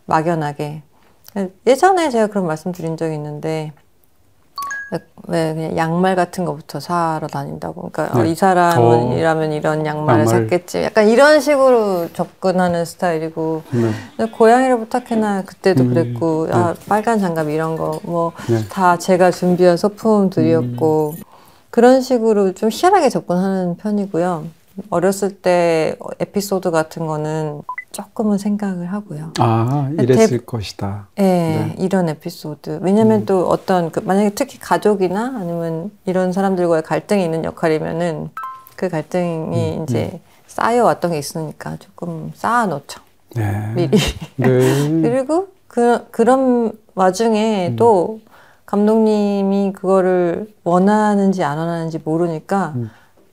막연하게. 예전에 제가 그런 말씀 드린 적이 있는데, 왜 그냥 양말 같은 거부터 사러 다닌다고. 그러니까 이 사람이라면 이런 양말을 샀겠지. 약간 이런 식으로 접근하는 스타일이고. 고양이를 부탁해나 그때도 그랬고, 빨간 장갑 이런 거, 다 제가 준비한 소품들이었고, 그런 식으로 좀 희한하게 접근하는 편이고요. 어렸을 때 에피소드 같은 거는 조금은 생각을 하고요. 이랬을 것이다. 네, 이런 에피소드. 왜냐면 또 어떤, 만약에 특히 가족이나 아니면 이런 사람들과의 갈등이 있는 역할이면은 그 갈등이 이제 쌓여왔던 게 있으니까 조금 쌓아놓죠. 미리. 그리고 그런 와중에 또 감독님이 그거를 원하는지 안 원하는지 모르니까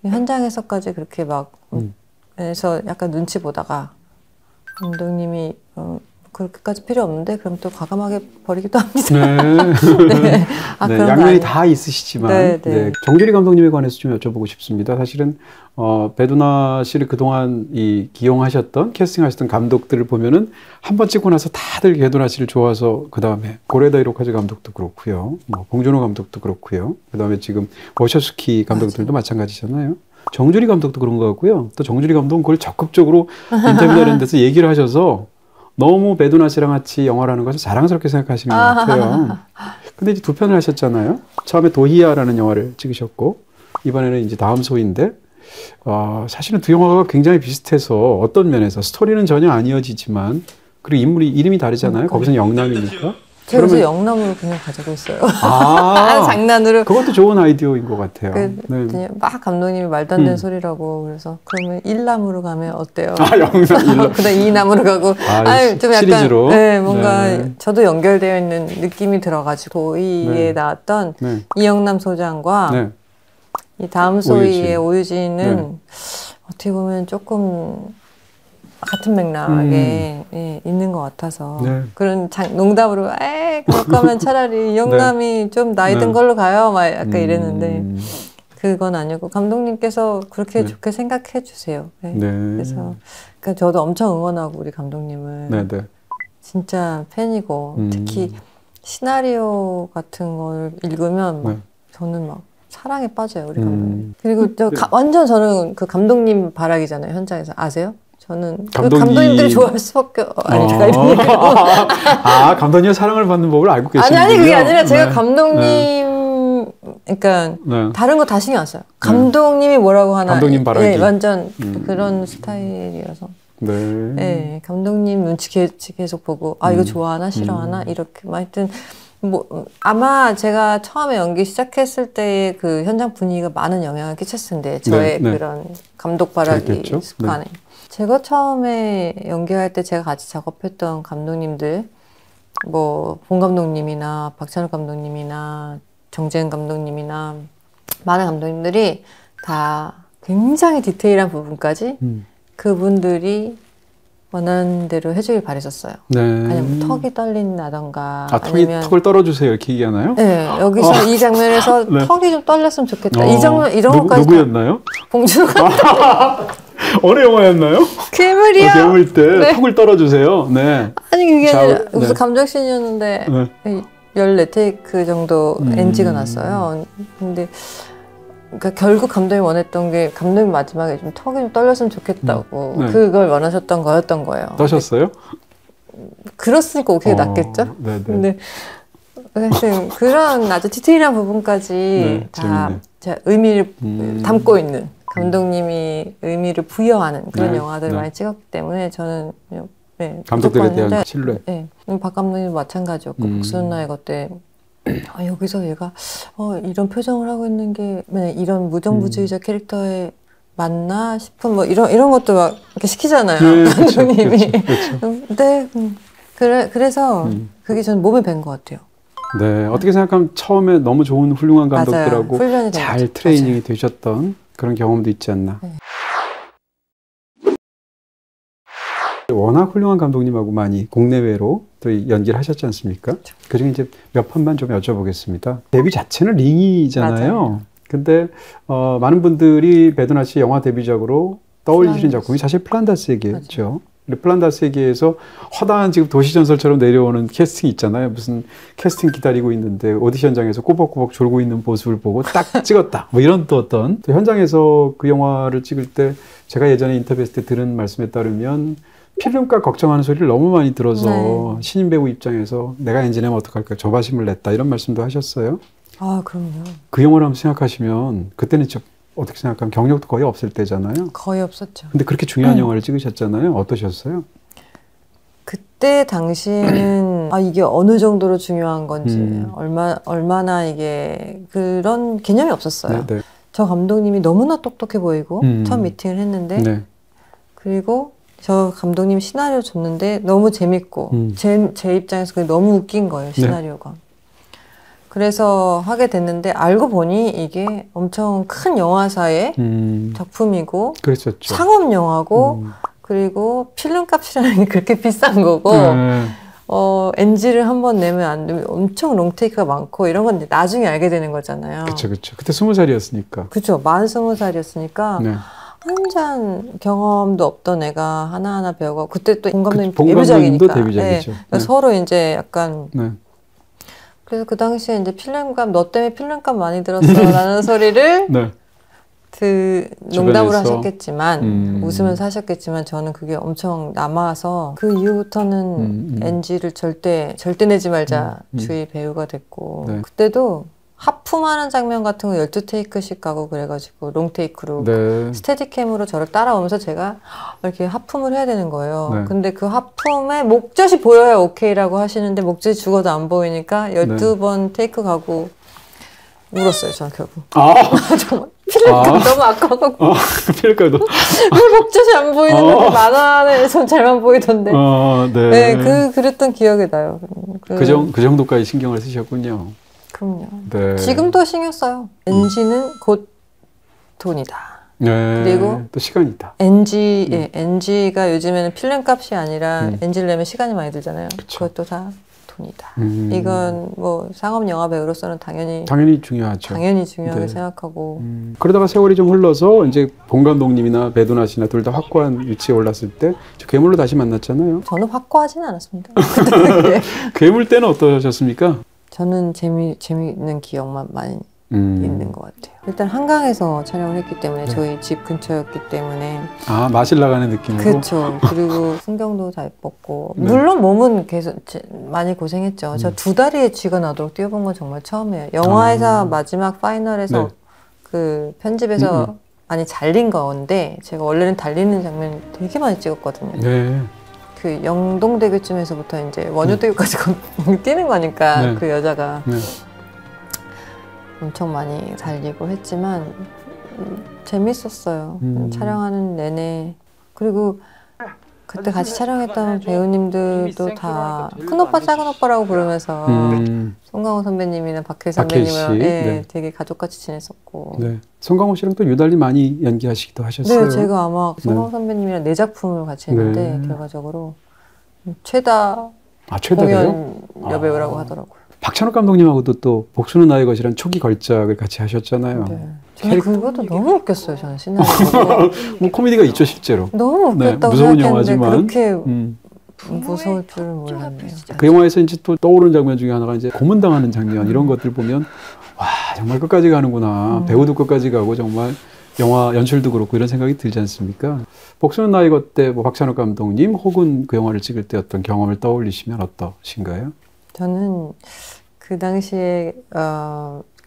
현장에서까지 그렇게 막 해서 약간 눈치 보다가 감독님이 그렇게까지 필요 없는데 그럼 또 과감하게 버리기도 합니다. 네. 네. 아, 네, 양면이 다 있으시지만 네. 정주리 감독님에 관해서 좀 여쭤보고 싶습니다. 사실은 배두나 씨를 그동안 기용하셨던 캐스팅하셨던 감독들을 보면은 한 번 찍고 나서 다들 배두나 씨를 좋아서 그 다음에 고레다 히로카즈 감독도 그렇고요, 뭐 봉준호 감독도 그렇고요, 그 다음에 지금 워셔스키 감독들도 마찬가지잖아요. 정주리 감독도 그런 것 같고요. 또 정주리 감독은 그걸 적극적으로 인터뷰하는 데서 얘기를 하셔서 너무 배두나 씨랑 같이 영화라는 것을 자랑스럽게 생각하시는 것 같아요. 근데 이제 2편을 하셨잖아요. 처음에 도희야라는 영화를 찍으셨고 이번에는 이제 다음 소인데 사실은 두 영화가 굉장히 비슷해서 어떤 면에서 스토리는 전혀 안 이어지지만 그리고 이름이 다르잖아요. 거기서는 영남이니까. 제가 그래서 영남으로 그냥 가지고 있어요. 장난으로. 그것도 좋은 아이디어인 것 같아요. 네. 막 감독님이 말도 안 되는 소리라고 그래서 그러면 1남으로 가면 어때요? 영남. 그다음 2남으로 가고 좀 약간 시리즈로? 뭔가 저도 연결되어 있는 느낌이 들어가지고 도희에 나왔던 이영남 소장과 이 다음 소희의 오유진은 어떻게 보면 조금 같은 맥락에 있는 것 같아서 그런 농담으로 그럴 거면 차라리 이영남이 좀 나이 든 걸로 가요 막 약간 이랬는데 그건 아니고 감독님께서 그렇게 좋게 생각해 주세요. 그래서 그러니까 저도 엄청 응원하고 우리 감독님을 진짜 팬이고 특히 시나리오 같은 걸 읽으면 막 저는 막 사랑에 빠져요 우리 감독님. 그리고 완전 저는 그 감독님 바라기잖아요 현장에서. 아세요? 저는 감독님들이 좋아할 수밖에 아니까 이런 얘기하고. 감독님의 사랑을 받는 법을 알고 계시는군요. 아니 그게 아니라 제가 감독님 그러니까 다른 거 다 신경 안 써요. 감독님이 뭐라고 하나 감독님 바라기. 완전 그런 스타일이어서 감독님 눈치 계속 보고 이거 좋아하나 싫어하나 이렇게 하여튼 뭐 아마 제가 처음에 연기 시작했을 때의 그 현장 분위기가 많은 영향을 끼쳤을 텐데 저의 그런 감독 바라기 습관에. 제가 처음에 연기할 때 제가 같이 작업했던 감독님들 뭐 본 감독님이나 박찬욱 감독님이나 정재은 감독님이나 많은 감독님들이 다 굉장히 디테일한 부분까지 그분들이 원하는 대로 해주길 바랬었어요. 아니면 턱이 떨린다던가 아니면 턱을 떨어주세요 이렇게 얘기하나요? 네, 여기서 이 장면에서 턱이 좀 떨렸으면 좋겠다. 이 장면 이런 것까지 누구였나요? 봉준호 감독. 어느 영화였나요? 괴물이요. 괴물 때 턱을 떨어주세요. 아니 그게 아니라 무슨 감정씬이었는데 14테이크 정도 NG가 났어요. 근데 그러니까 결국 감독이 원했던 게 감독이 마지막에 좀 턱이 좀 떨렸으면 좋겠다고 그걸 원하셨던 거였던 거예요. 떠셨어요? 그렇으니까 오케이 낫겠죠? 근데 하여튼 그런 아주 디테일한 부분까지 다 의미를 담고 있는 감독님이 의미를 부여하는 그런 영화들을 많이 찍었기 때문에 저는 감독들에 대한 신뢰. 박 감독님도 마찬가지였고 복수나의 것 때 여기서 얘가 이런 표정을 하고 있는 게 이런 무정부주의자 캐릭터에 맞나 싶은 뭐 이런 것도 막 이렇게 시키잖아요. 감독님이. 그래서 그게 저는 몸에 밴 것 같아요. 어떻게 생각하면 처음에 너무 좋은 훌륭한 감독들하고 잘 트레이닝이 되셨던 그런 경험도 있지 않나. 워낙 훌륭한 감독님하고 많이 국내외로 또 연기를 하셨지 않습니까? 그중에 이제 몇 편만 좀 여쭤보겠습니다. 데뷔 자체는 링이잖아요. 근데 많은 분들이 배두나 씨 영화 데뷔작으로 떠올리시는 작품이 사실 플란다스에게였죠. 플란다스에게에서 허다한 지금 도시전설처럼 내려오는 캐스팅 있잖아요. 무슨 캐스팅 기다리고 있는데 오디션장에서 꼬박꼬박 졸고 있는 모습을 보고 딱 찍었다. 뭐 이런 또 어떤 또 현장에서 그 영화를 찍을 때 제가 예전에 인터뷰했을 때 들은 말씀에 따르면 필름값 걱정하는 소리를 너무 많이 들어서 신인 배우 입장에서 내가 엔진하면 어떡할까 조바심을 냈다 이런 말씀도 하셨어요. 그럼요. 그 영화를 한번 생각하시면 그때는 좀 어떻게 생각하면 경력도 거의 없을 때잖아요. 거의 없었죠. 근데 그렇게 중요한 영화를 찍으셨잖아요. 어떠셨어요? 그때 당시에는 이게 어느 정도로 중요한 건지 얼마나 이게 그런 개념이 없었어요. 저 감독님이 너무나 똑똑해 보이고 처음 미팅을 했는데 그리고 저 감독님 시나리오 줬는데 너무 재밌고 제 입장에서 그게 너무 웃긴 거예요. 시나리오가. 그래서 하게 됐는데 알고 보니 이게 엄청 큰 영화사의 작품이고 그랬었죠. 상업 영화고 그리고 필름값이라는 게 그렇게 비싼 거고 NG를 한 번 내면 안 되면 엄청 롱테이크가 많고 이런 건 나중에 알게 되는 거잖아요. 그쵸. 그때 20살이었으니까. 그쵸. 만 20살이었으니까 네. 한잔 경험도 없던 애가 하나하나 배우고 그때 또 본 감독님 데뷔작이니까. 데뷔작이죠. 네. 서로 이제 약간 그래서 그 당시에 이제 필름값 너 때문에 필름값 많이 들었어 라는 소리를 농담으로 하셨겠지만 웃으면서 하셨겠지만 저는 그게 엄청 남아서 그 이후부터는 NG를 절대 내지 말자 주의 배우가 됐고 그때도 하품하는 장면 같은 거 12테이크씩 가고 그래가지고 롱테이크로 스테디캠으로 저를 따라오면서 제가 이렇게 하품을 해야 되는 거예요. 근데 그 하품에 목젖이 보여야 오케이라고 하시는데 목젖이 죽어도 안 보이니까 12번 테이크 가고 울었어요, 저는 결국. 정말 필름값 너무 아까워갖고. 필름값도. 왜 목젖이 안 보이는데 만화에선 잘만 보이던데. 그랬던 기억이 나요. 그 정도까지 신경을 쓰셨군요. 그럼요. 지금도 신경 써요. NG는 곧 돈이다. 그리고 또 시간이다. NG가 요즘에는 필름값이 아니라 NG를 내면 시간이 많이 들잖아요. 그것도 다 돈이다. 이건 뭐 상업 영화 배우로서는 당연히 중요하죠. 당연히 중요하게 생각하고. 그러다가 세월이 좀 흘러서 이제 봉 감독님이나 배두나 씨나 둘 다 확고한 위치에 올랐을 때 괴물로 다시 만났잖아요. 저는 확고하지는 않았습니다. 괴물 때는 어떠셨습니까? 저는 재미있는 기억만 많이 있는 것 같아요. 일단 한강에서 촬영을 했기 때문에 저희 집 근처였기 때문에 마실 나가는 느낌으로? 그렇죠. 그리고 풍경도 다 예뻤고 물론 몸은 계속 많이 고생했죠. 저 2다리에 쥐가 나도록 뛰어본 건 정말 처음이에요. 영화에서 마지막 파이널에서 그 편집에서 많이 잘린 건데 제가 원래는 달리는 장면 되게 많이 찍었거든요. 그 영동대교쯤에서부터 이제 원효대교까지 뛰는 거니까 그 여자가 엄청 많이 달리고 했지만 재밌었어요. 촬영하는 내내. 그리고 그때 같이 촬영했던 배우님들도 다 큰오빠 작은 오빠라고 부르면서 송강호 선배님이나 박해일 선배님이랑 되게 가족같이 지냈었고. 송강호 씨랑 또 유달리 많이 연기하시기도 하셨어요. 제가 아마 송강호 선배님이랑 4작품을 같이 했는데 결과적으로 최다 공연 여배우라고 하더라고요. 박찬욱 감독님하고도 또 복수는 나의 것이란 초기 걸작을 같이 하셨잖아요. 저는 그것도 너무 웃겼어요. 저는 시나리오가. 뭐 코미디가 있죠 실제로. 너무 웃겼다고 무서운 생각했는데 영화지만 그렇게 무서울 줄은 몰랐네요. 그 영화에서 이제 또 떠오르는 장면 중에 하나가 이제 고문당하는 장면 이런 것들 보면 와 정말 끝까지 가는구나. 배우도 끝까지 가고 정말 영화 연출도 그렇고 이런 생각이 들지 않습니까? 복수는 나의 것 때 뭐 박찬욱 감독님 혹은 그 영화를 찍을 때 어떤 경험을 떠올리시면 어떠신가요? 저는 그 당시에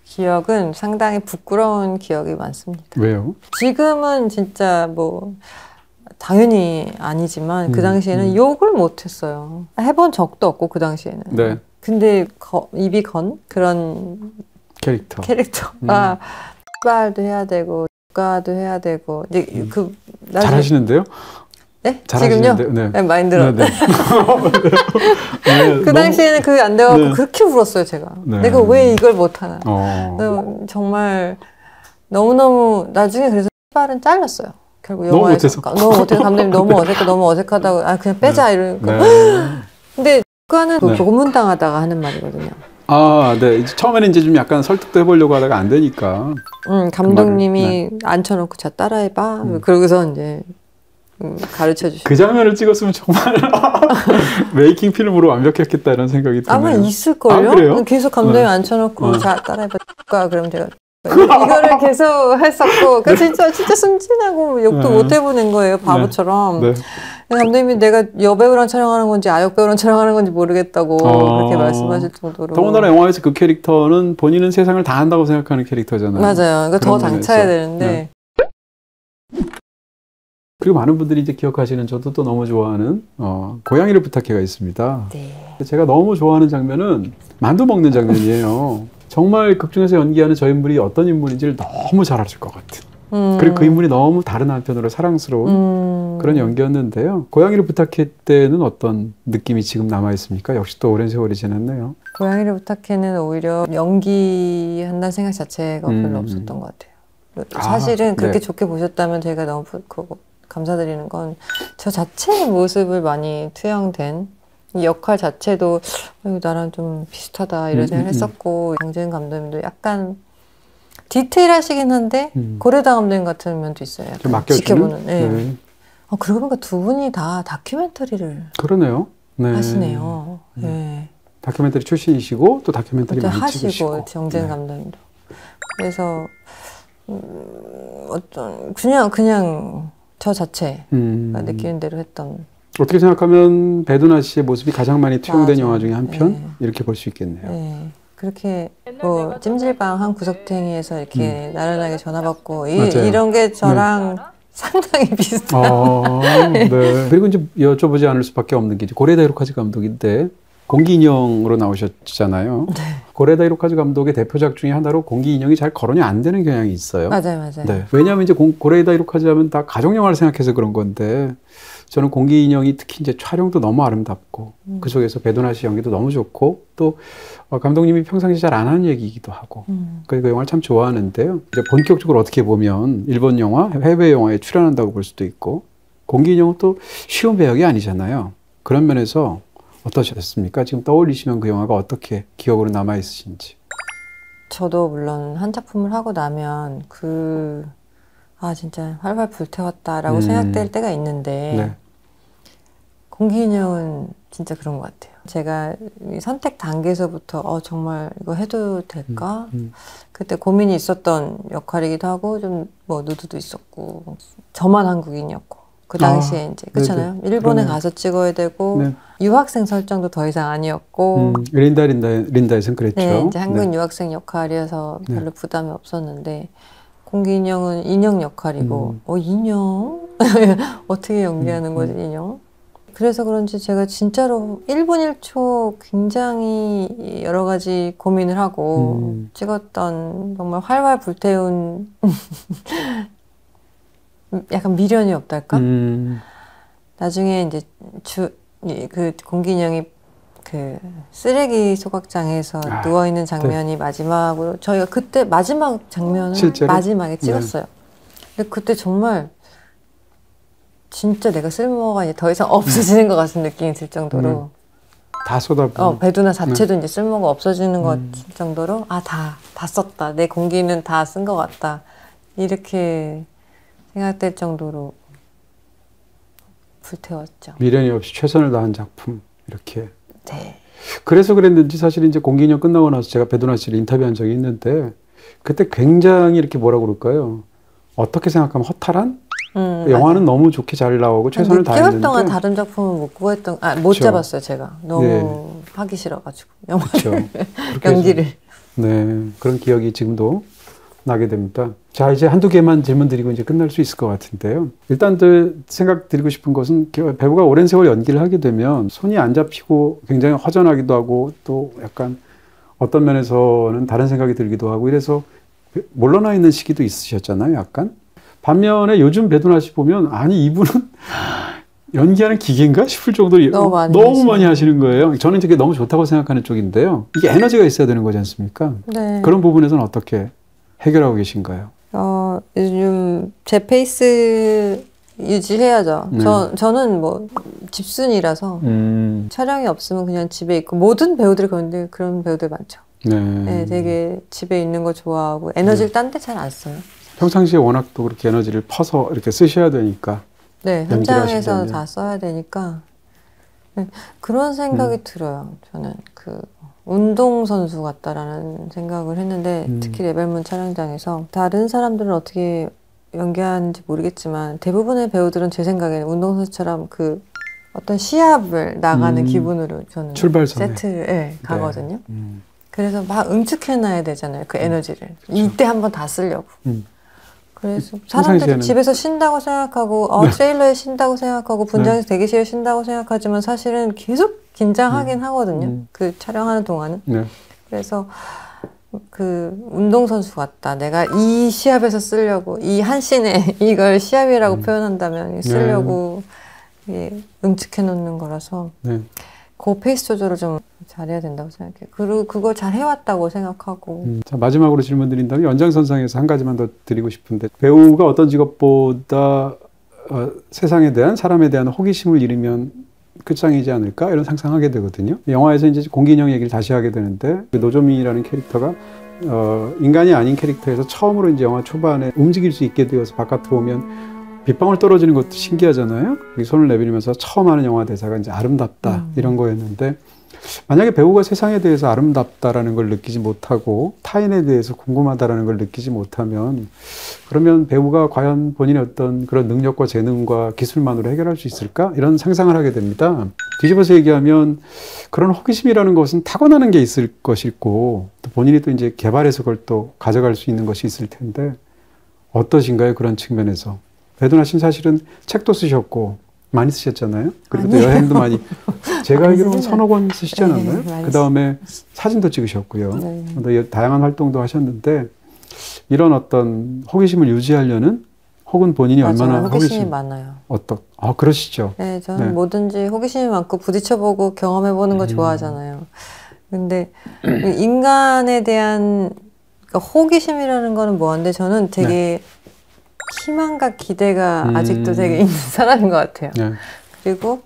기억은 상당히 부끄러운 기억이 많습니다. 왜요? 지금은 진짜 뭐 당연히 아니지만 그 당시에는 욕을 못했어요. 해본 적도 없고 그 당시에는. 근데 입이 건 그런 캐릭터가 말도 해야 되고 가도 해야 되고 이제 잘하시는데요? 네? 지금요? 많이 늘었네. 그 당시에는 그게 안 돼가지고 그렇게 울었어요, 제가. 내가 왜 이걸 못하나. 정말 너무너무 나중에 그래서 발은 잘랐어요. 결국 영화에서. 너무 못해서 감독님 너무 어색하다고 그냥 빼자 이러니까. 근데 그거는 고문당하다가 하는 말이거든요. 처음에는 이제 좀 약간 설득도 해보려고 하다가 안 되니까. 감독님이 앉혀놓고 자 따라해봐. 그러고서 이제 가르쳐 주시고. 그 장면을 찍었으면 정말 메이킹 필름으로 완벽했겠다 이런 생각이 드네요. 아마 있을걸요? 그래요? 계속 감독님 앉혀놓고 자 따라해봐. 그럼 제가 이거를 계속 했었고 진짜 순진하고 욕도 못 해보는 거예요. 바보처럼. 감독님이 내가 여배우랑 촬영하는 건지 아역배우랑 촬영하는 건지 모르겠다고 그렇게 말씀하실 정도로. 더군다나 영화에서 그 캐릭터는 본인은 세상을 다 한다고 생각하는 캐릭터잖아요. 맞아요. 그러니까 더 당차야 되는데. 그리고 많은 분들이 이제 기억하시는 저도 또 너무 좋아하는 고양이를 부탁해가 있습니다. 제가 너무 좋아하는 장면은 만두 먹는 장면이에요. 정말 극중에서 연기하는 저 인물이 어떤 인물인지를 너무 잘 아실 것 같은. 그리고 그 인물이 너무 다른 한편으로 사랑스러운 그런 연기였는데요. 고양이를 부탁해 때는 어떤 느낌이 지금 남아있습니까? 역시 또 오랜 세월이 지났네요. 고양이를 부탁해는 오히려 연기한다는 생각 자체가 별로 없었던 것 같아요. 사실은 그렇게 좋게 보셨다면 제가 너무 감사드리는 건 저 자체의 모습을 많이 투영된 이 역할 자체도 나랑 좀 비슷하다 이런 생각을 했었고 정재은 감독님도 약간 디테일하시긴 한데 고레다 감독님 같은 면도 있어요. 좀 맡겨주는? 지켜보는. 네. 그러고 보니까 두 분이 다 다큐멘터리를 그러네요. 네. 하시네요. 네. 다큐멘터리 출신이시고 또 다큐멘터리 많이 하시고 찍으시고. 정재은 감독님도. 그래서 어떤 그냥 저 자체가 느끼는 대로 했던. 어떻게 생각하면 배두나 씨의 모습이 가장 많이 투영된 맞아. 영화 중에 한 편? 네. 이렇게 볼 수 있겠네요. 네. 그렇게 뭐 찜질방 한 구석탱이에서 이렇게 나른하게 전화 받고 이런 게 저랑 상당히 비슷해요. 네. 그리고 이제 여쭤보지 않을 수밖에 없는 게 이제 고레다 히로카즈 감독인데 공기인형으로 나오셨잖아요. 네. 고레다 히로카즈 감독의 대표작 중에 하나로 공기인형이 잘 거론이 안 되는 경향이 있어요. 맞아요. 네. 왜냐하면 이제 고레다 히로카즈 하면 다 가족 영화를 생각해서 그런 건데 저는 공기인형이 특히 이제 촬영도 너무 아름답고 그 속에서 배두나 씨 연기도 너무 좋고 또 감독님이 평상시 잘 안 하는 얘기이기도 하고 그 영화를 참 좋아하는데요. 이제 본격적으로 어떻게 보면 일본 영화, 해외 영화에 출연한다고 볼 수도 있고 공기인형은 또 쉬운 배역이 아니잖아요. 그런 면에서 어떠셨습니까? 지금 떠올리시면 그 영화가 어떻게 기억으로 남아 있으신지. 저도 물론 한 작품을 하고 나면 진짜 활활 불태웠다라고 생각될 때가 있는데 네. 공기인형은 진짜 그런 것 같아요. 제가 선택 단계에서부터 정말 이거 해도 될까? 그때 고민이 있었던 역할이기도 하고 좀 뭐 누드도 있었고 저만 한국인이었고 그 당시에 이제 그렇잖아요. 일본에 가서 찍어야 되고 유학생 설정도 더 이상 아니었고 린다에선 그랬죠. 네, 이제 한국 유학생 역할이어서 별로 부담이 없었는데 공기인형은 인형 역할이고 인형? 어떻게 연기하는 거지 인형? 그래서 그런지 제가 진짜로 1분 1초 굉장히 여러 가지 고민을 하고 찍었던 정말 활활 불태운 약간 미련이 없달까? 나중에 이제 그 공기인형이 그 쓰레기 소각장에서 누워있는 장면이 마지막으로 저희가 그때 마지막 장면을 실제로? 마지막에 찍었어요. 근데 그때 정말 진짜 내가 쓸모가 이제 더 이상 없어지는 것 같은 느낌이 들 정도로 다 쏟아부은 배두나 자체도 이제 쓸모가 없어지는 것 같은 정도로 다 썼다. 내 공기는 다 쓴 것 같다. 이렇게 생각될 정도로 불태웠죠. 미련이 없이 최선을 다한 작품 이렇게. 네. 그래서 그랬는지 사실 이제 공기인형 끝나고 나서 제가 배두나 씨를 인터뷰한 적이 있는데 그때 굉장히 이렇게 뭐라고 그럴까요? 어떻게 생각하면 허탈한? 영화는 너무 좋게 잘 나오고 최선을 다했는데 6개월 동안 다른 작품을 못 구했던 못 잡았어요 제가. 너무 하기 싫어가지고 영화를 연기를. 네, 그런 기억이 지금도 나게 됩니다. 자, 이제 한두 개만 질문 드리고 이제 끝날 수 있을 것 같은데요. 일단 생각 드리고 싶은 것은 배우가 오랜 세월 연기를 하게 되면 손이 안 잡히고 굉장히 허전하기도 하고 또 약간 어떤 면에서는 다른 생각이 들기도 하고 이래서 물러나 있는 시기도 있으셨잖아요, 약간. 반면에 요즘 배두나 씨 보면 아니 이분은 연기하는 기계인가 싶을 정도로 너무 많이 하시는 거예요. 저는 그게 너무 좋다고 생각하는 쪽인데요. 이게 에너지가 있어야 되는 거지 않습니까? 네. 그런 부분에서는 어떻게 해결하고 계신가요? 요즘 제 페이스 유지해야죠. 저는 뭐 집순이라서 촬영이 없으면 그냥 집에 있고 모든 배우들이 그런데 그런 배우들 많죠. 네, 되게 집에 있는 거 좋아하고 에너지를 딴 데 잘 안 써요. 평상시에 워낙 또 그렇게 에너지를 퍼서 이렇게 쓰셔야 되니까. 네, 현장에서 다 써야 되니까 그런 생각이 들어요. 저는 운동선수 같다라는 생각을 했는데 특히 레벨문 촬영장에서 다른 사람들은 어떻게 연기하는지 모르겠지만 대부분의 배우들은 제 생각에는 운동선수처럼 어떤 시합을 나가는 기분으로 저는 출발선에. 세트에 가거든요. 그래서 막 응축해놔야 되잖아요. 그 에너지를. 이때 한번 다 쓰려고. 그래서 사람들이 집에서 쉰다고 생각하고 트레일러에 쉰다고 생각하고 분장에서 대기실에 쉰다고 생각하지만 사실은 계속 긴장하긴 하거든요. 그 촬영하는 동안은. 그래서 운동선수 같다. 내가 이 시합에서 쓰려고 이 한 씬에 이걸 시합이라고 표현한다면 쓰려고 응축해 놓는 거라서 그 페이스 조절을 좀 잘해야 된다고 생각해요. 그리고 그걸 잘 해왔다고 생각하고. 자, 마지막으로 질문 드린다면 연장선상에서 한 가지만 더 드리고 싶은데 배우가 어떤 직업보다 세상에 대한 사람에 대한 호기심을 잃으면 끝장이지 않을까 이런 상상하게 되거든요. 영화에서 이제 공기인형 얘기를 다시 하게 되는데 그 노조미라는 캐릭터가 인간이 아닌 캐릭터에서 처음으로 이제 영화 초반에 움직일 수 있게 되어서 바깥으로 오면 빗방울 떨어지는 것도 신기하잖아요. 손을 내밀면서 처음 하는 영화 대사가 이제 아름답다 이런 거였는데 만약에 배우가 세상에 대해서 아름답다라는 걸 느끼지 못하고 타인에 대해서 궁금하다라는 걸 느끼지 못하면 그러면 배우가 과연 본인의 어떤 그런 능력과 재능과 기술만으로 해결할 수 있을까? 이런 상상을 하게 됩니다. 뒤집어서 얘기하면 그런 호기심이라는 것은 타고나는 게 있을 것이고 또 본인이 또 이제 개발해서 그걸 또 가져갈 수 있는 것이 있을 텐데 어떠신가요? 그런 측면에서. 배두나 씨는 사실은 책도 쓰셨고 많이 쓰셨잖아요. 그리고 또 여행도 많이. 제가 알기로는 서너 권 쓰시지 않았나요? 네, 그 다음에 사진도 찍으셨고요. 네. 또 다양한 활동도 하셨는데 이런 어떤 호기심을 유지하려는 혹은 본인이 맞아요. 얼마나 호기심이 많아요. 그러시죠. 네, 저는 네. 뭐든지 호기심이 많고 부딪혀보고 경험해보는 거 좋아하잖아요. 근데 인간에 대한 그러니까 호기심이라는 거는 뭐한데 저는 되게 네. 희망과 기대가 아직도 되게 있는 사람인 것 같아요. 네. 그리고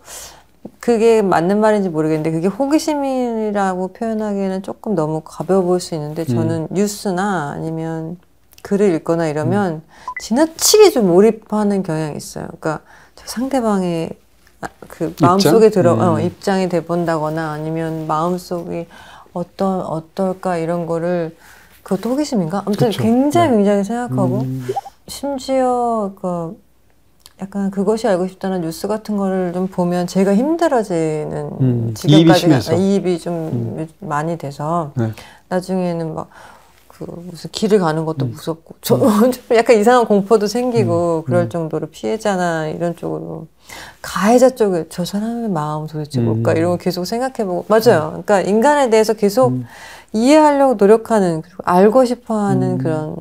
그게 맞는 말인지 모르겠는데 그게 호기심이라고 표현하기에는 조금 너무 가벼워 보일 수 있는데 저는 뉴스나 아니면 글을 읽거나 이러면 지나치게 좀 몰입하는 경향이 있어요. 그러니까 저 상대방의 그 마음속에 입장이 돼본다거나 아니면 마음속이 어떨까 이런 거를 그것도 호기심인가? 아무튼 그렇죠. 굉장히 생각하고 심지어 그 약간 그것이 알고 싶다는 뉴스 같은 거를 좀 보면 제가 힘들어지는 지경까지 이입이 좀 많이 돼서 네. 나중에는 막 그 무슨 길을 가는 것도 무섭고 좀 약간 이상한 공포도 생기고 그럴 정도로 피해자나 이런 쪽으로 가해자 쪽에 저 사람의 마음 도대체 뭘까 이런 거 계속 생각해보고 맞아요. 그러니까 인간에 대해서 계속 이해하려고 노력하는 그리고 알고 싶어하는 그런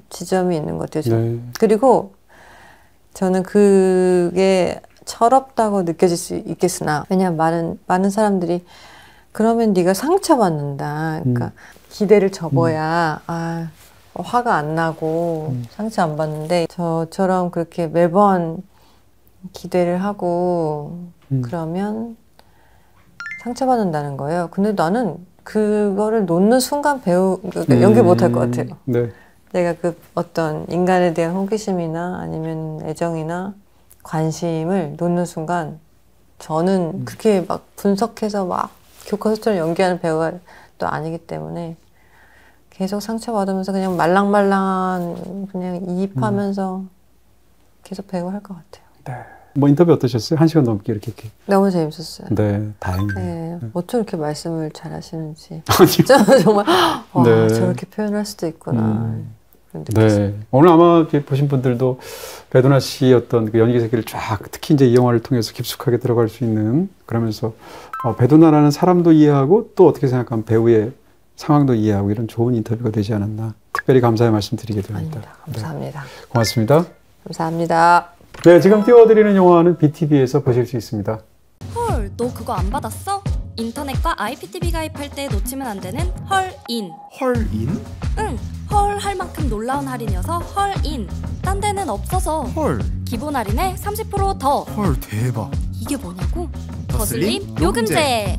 지점이 있는 것 같아요. 네. 그리고 저는 그게 철없다고 느껴질 수 있겠으나 왜냐하면 많은 사람들이 그러면 네가 상처받는다. 그러니까 기대를 접어야 화가 안 나고 상처 안 받는데 저처럼 그렇게 매번 기대를 하고 그러면 상처받는다는 거예요. 근데 나는 그거를 놓는 순간 연기 못할 것 같아요. 네. 내가 그 어떤 인간에 대한 호기심이나 아니면 애정이나 관심을 놓는 순간 저는 그렇게 막 분석해서 막 교과서처럼 연기하는 배우가 또 아니기 때문에 계속 상처받으면서 그냥 말랑말랑한 그냥 이입하면서 계속 배우 할 것 같아요. 네. 뭐 인터뷰 어떠셨어요? 1시간 넘게 이렇게. 너무 재밌었어요. 네, 다행이네요. 네, 네. 어쩜 이렇게 말씀을 잘 하시는지. 정말 와, 네. 저렇게 표현할 수도 있구나. 네. 오늘 아마 보신 분들도 배두나 씨의 어떤 그 연기 세계를 쫙 특히 이제 이 영화를 통해서 깊숙하게 들어갈 수 있는 그러면서 배두나라는 사람도 이해하고 또 어떻게 생각하면 배우의 상황도 이해하고 이런 좋은 인터뷰가 되지 않았나. 특별히 감사의 말씀 드리게 됩니다. 아닙니다. 감사합니다. 네. 고맙습니다. 감사합니다. 네, 지금 띄워드리는 영화는 BTV에서 보실 수 있습니다. 헐, 너 그거 안 받았어? 인터넷과 IPTV 가입할 때 놓치면 안 되는 헐인. 헐인? 응, 헐 할 만큼 놀라운 할인이어서 헐인. 딴 데는 없어서. 헐. 기본 할인에 30% 더. 헐, 대박. 이게 뭐냐고? 더슬림 요금제.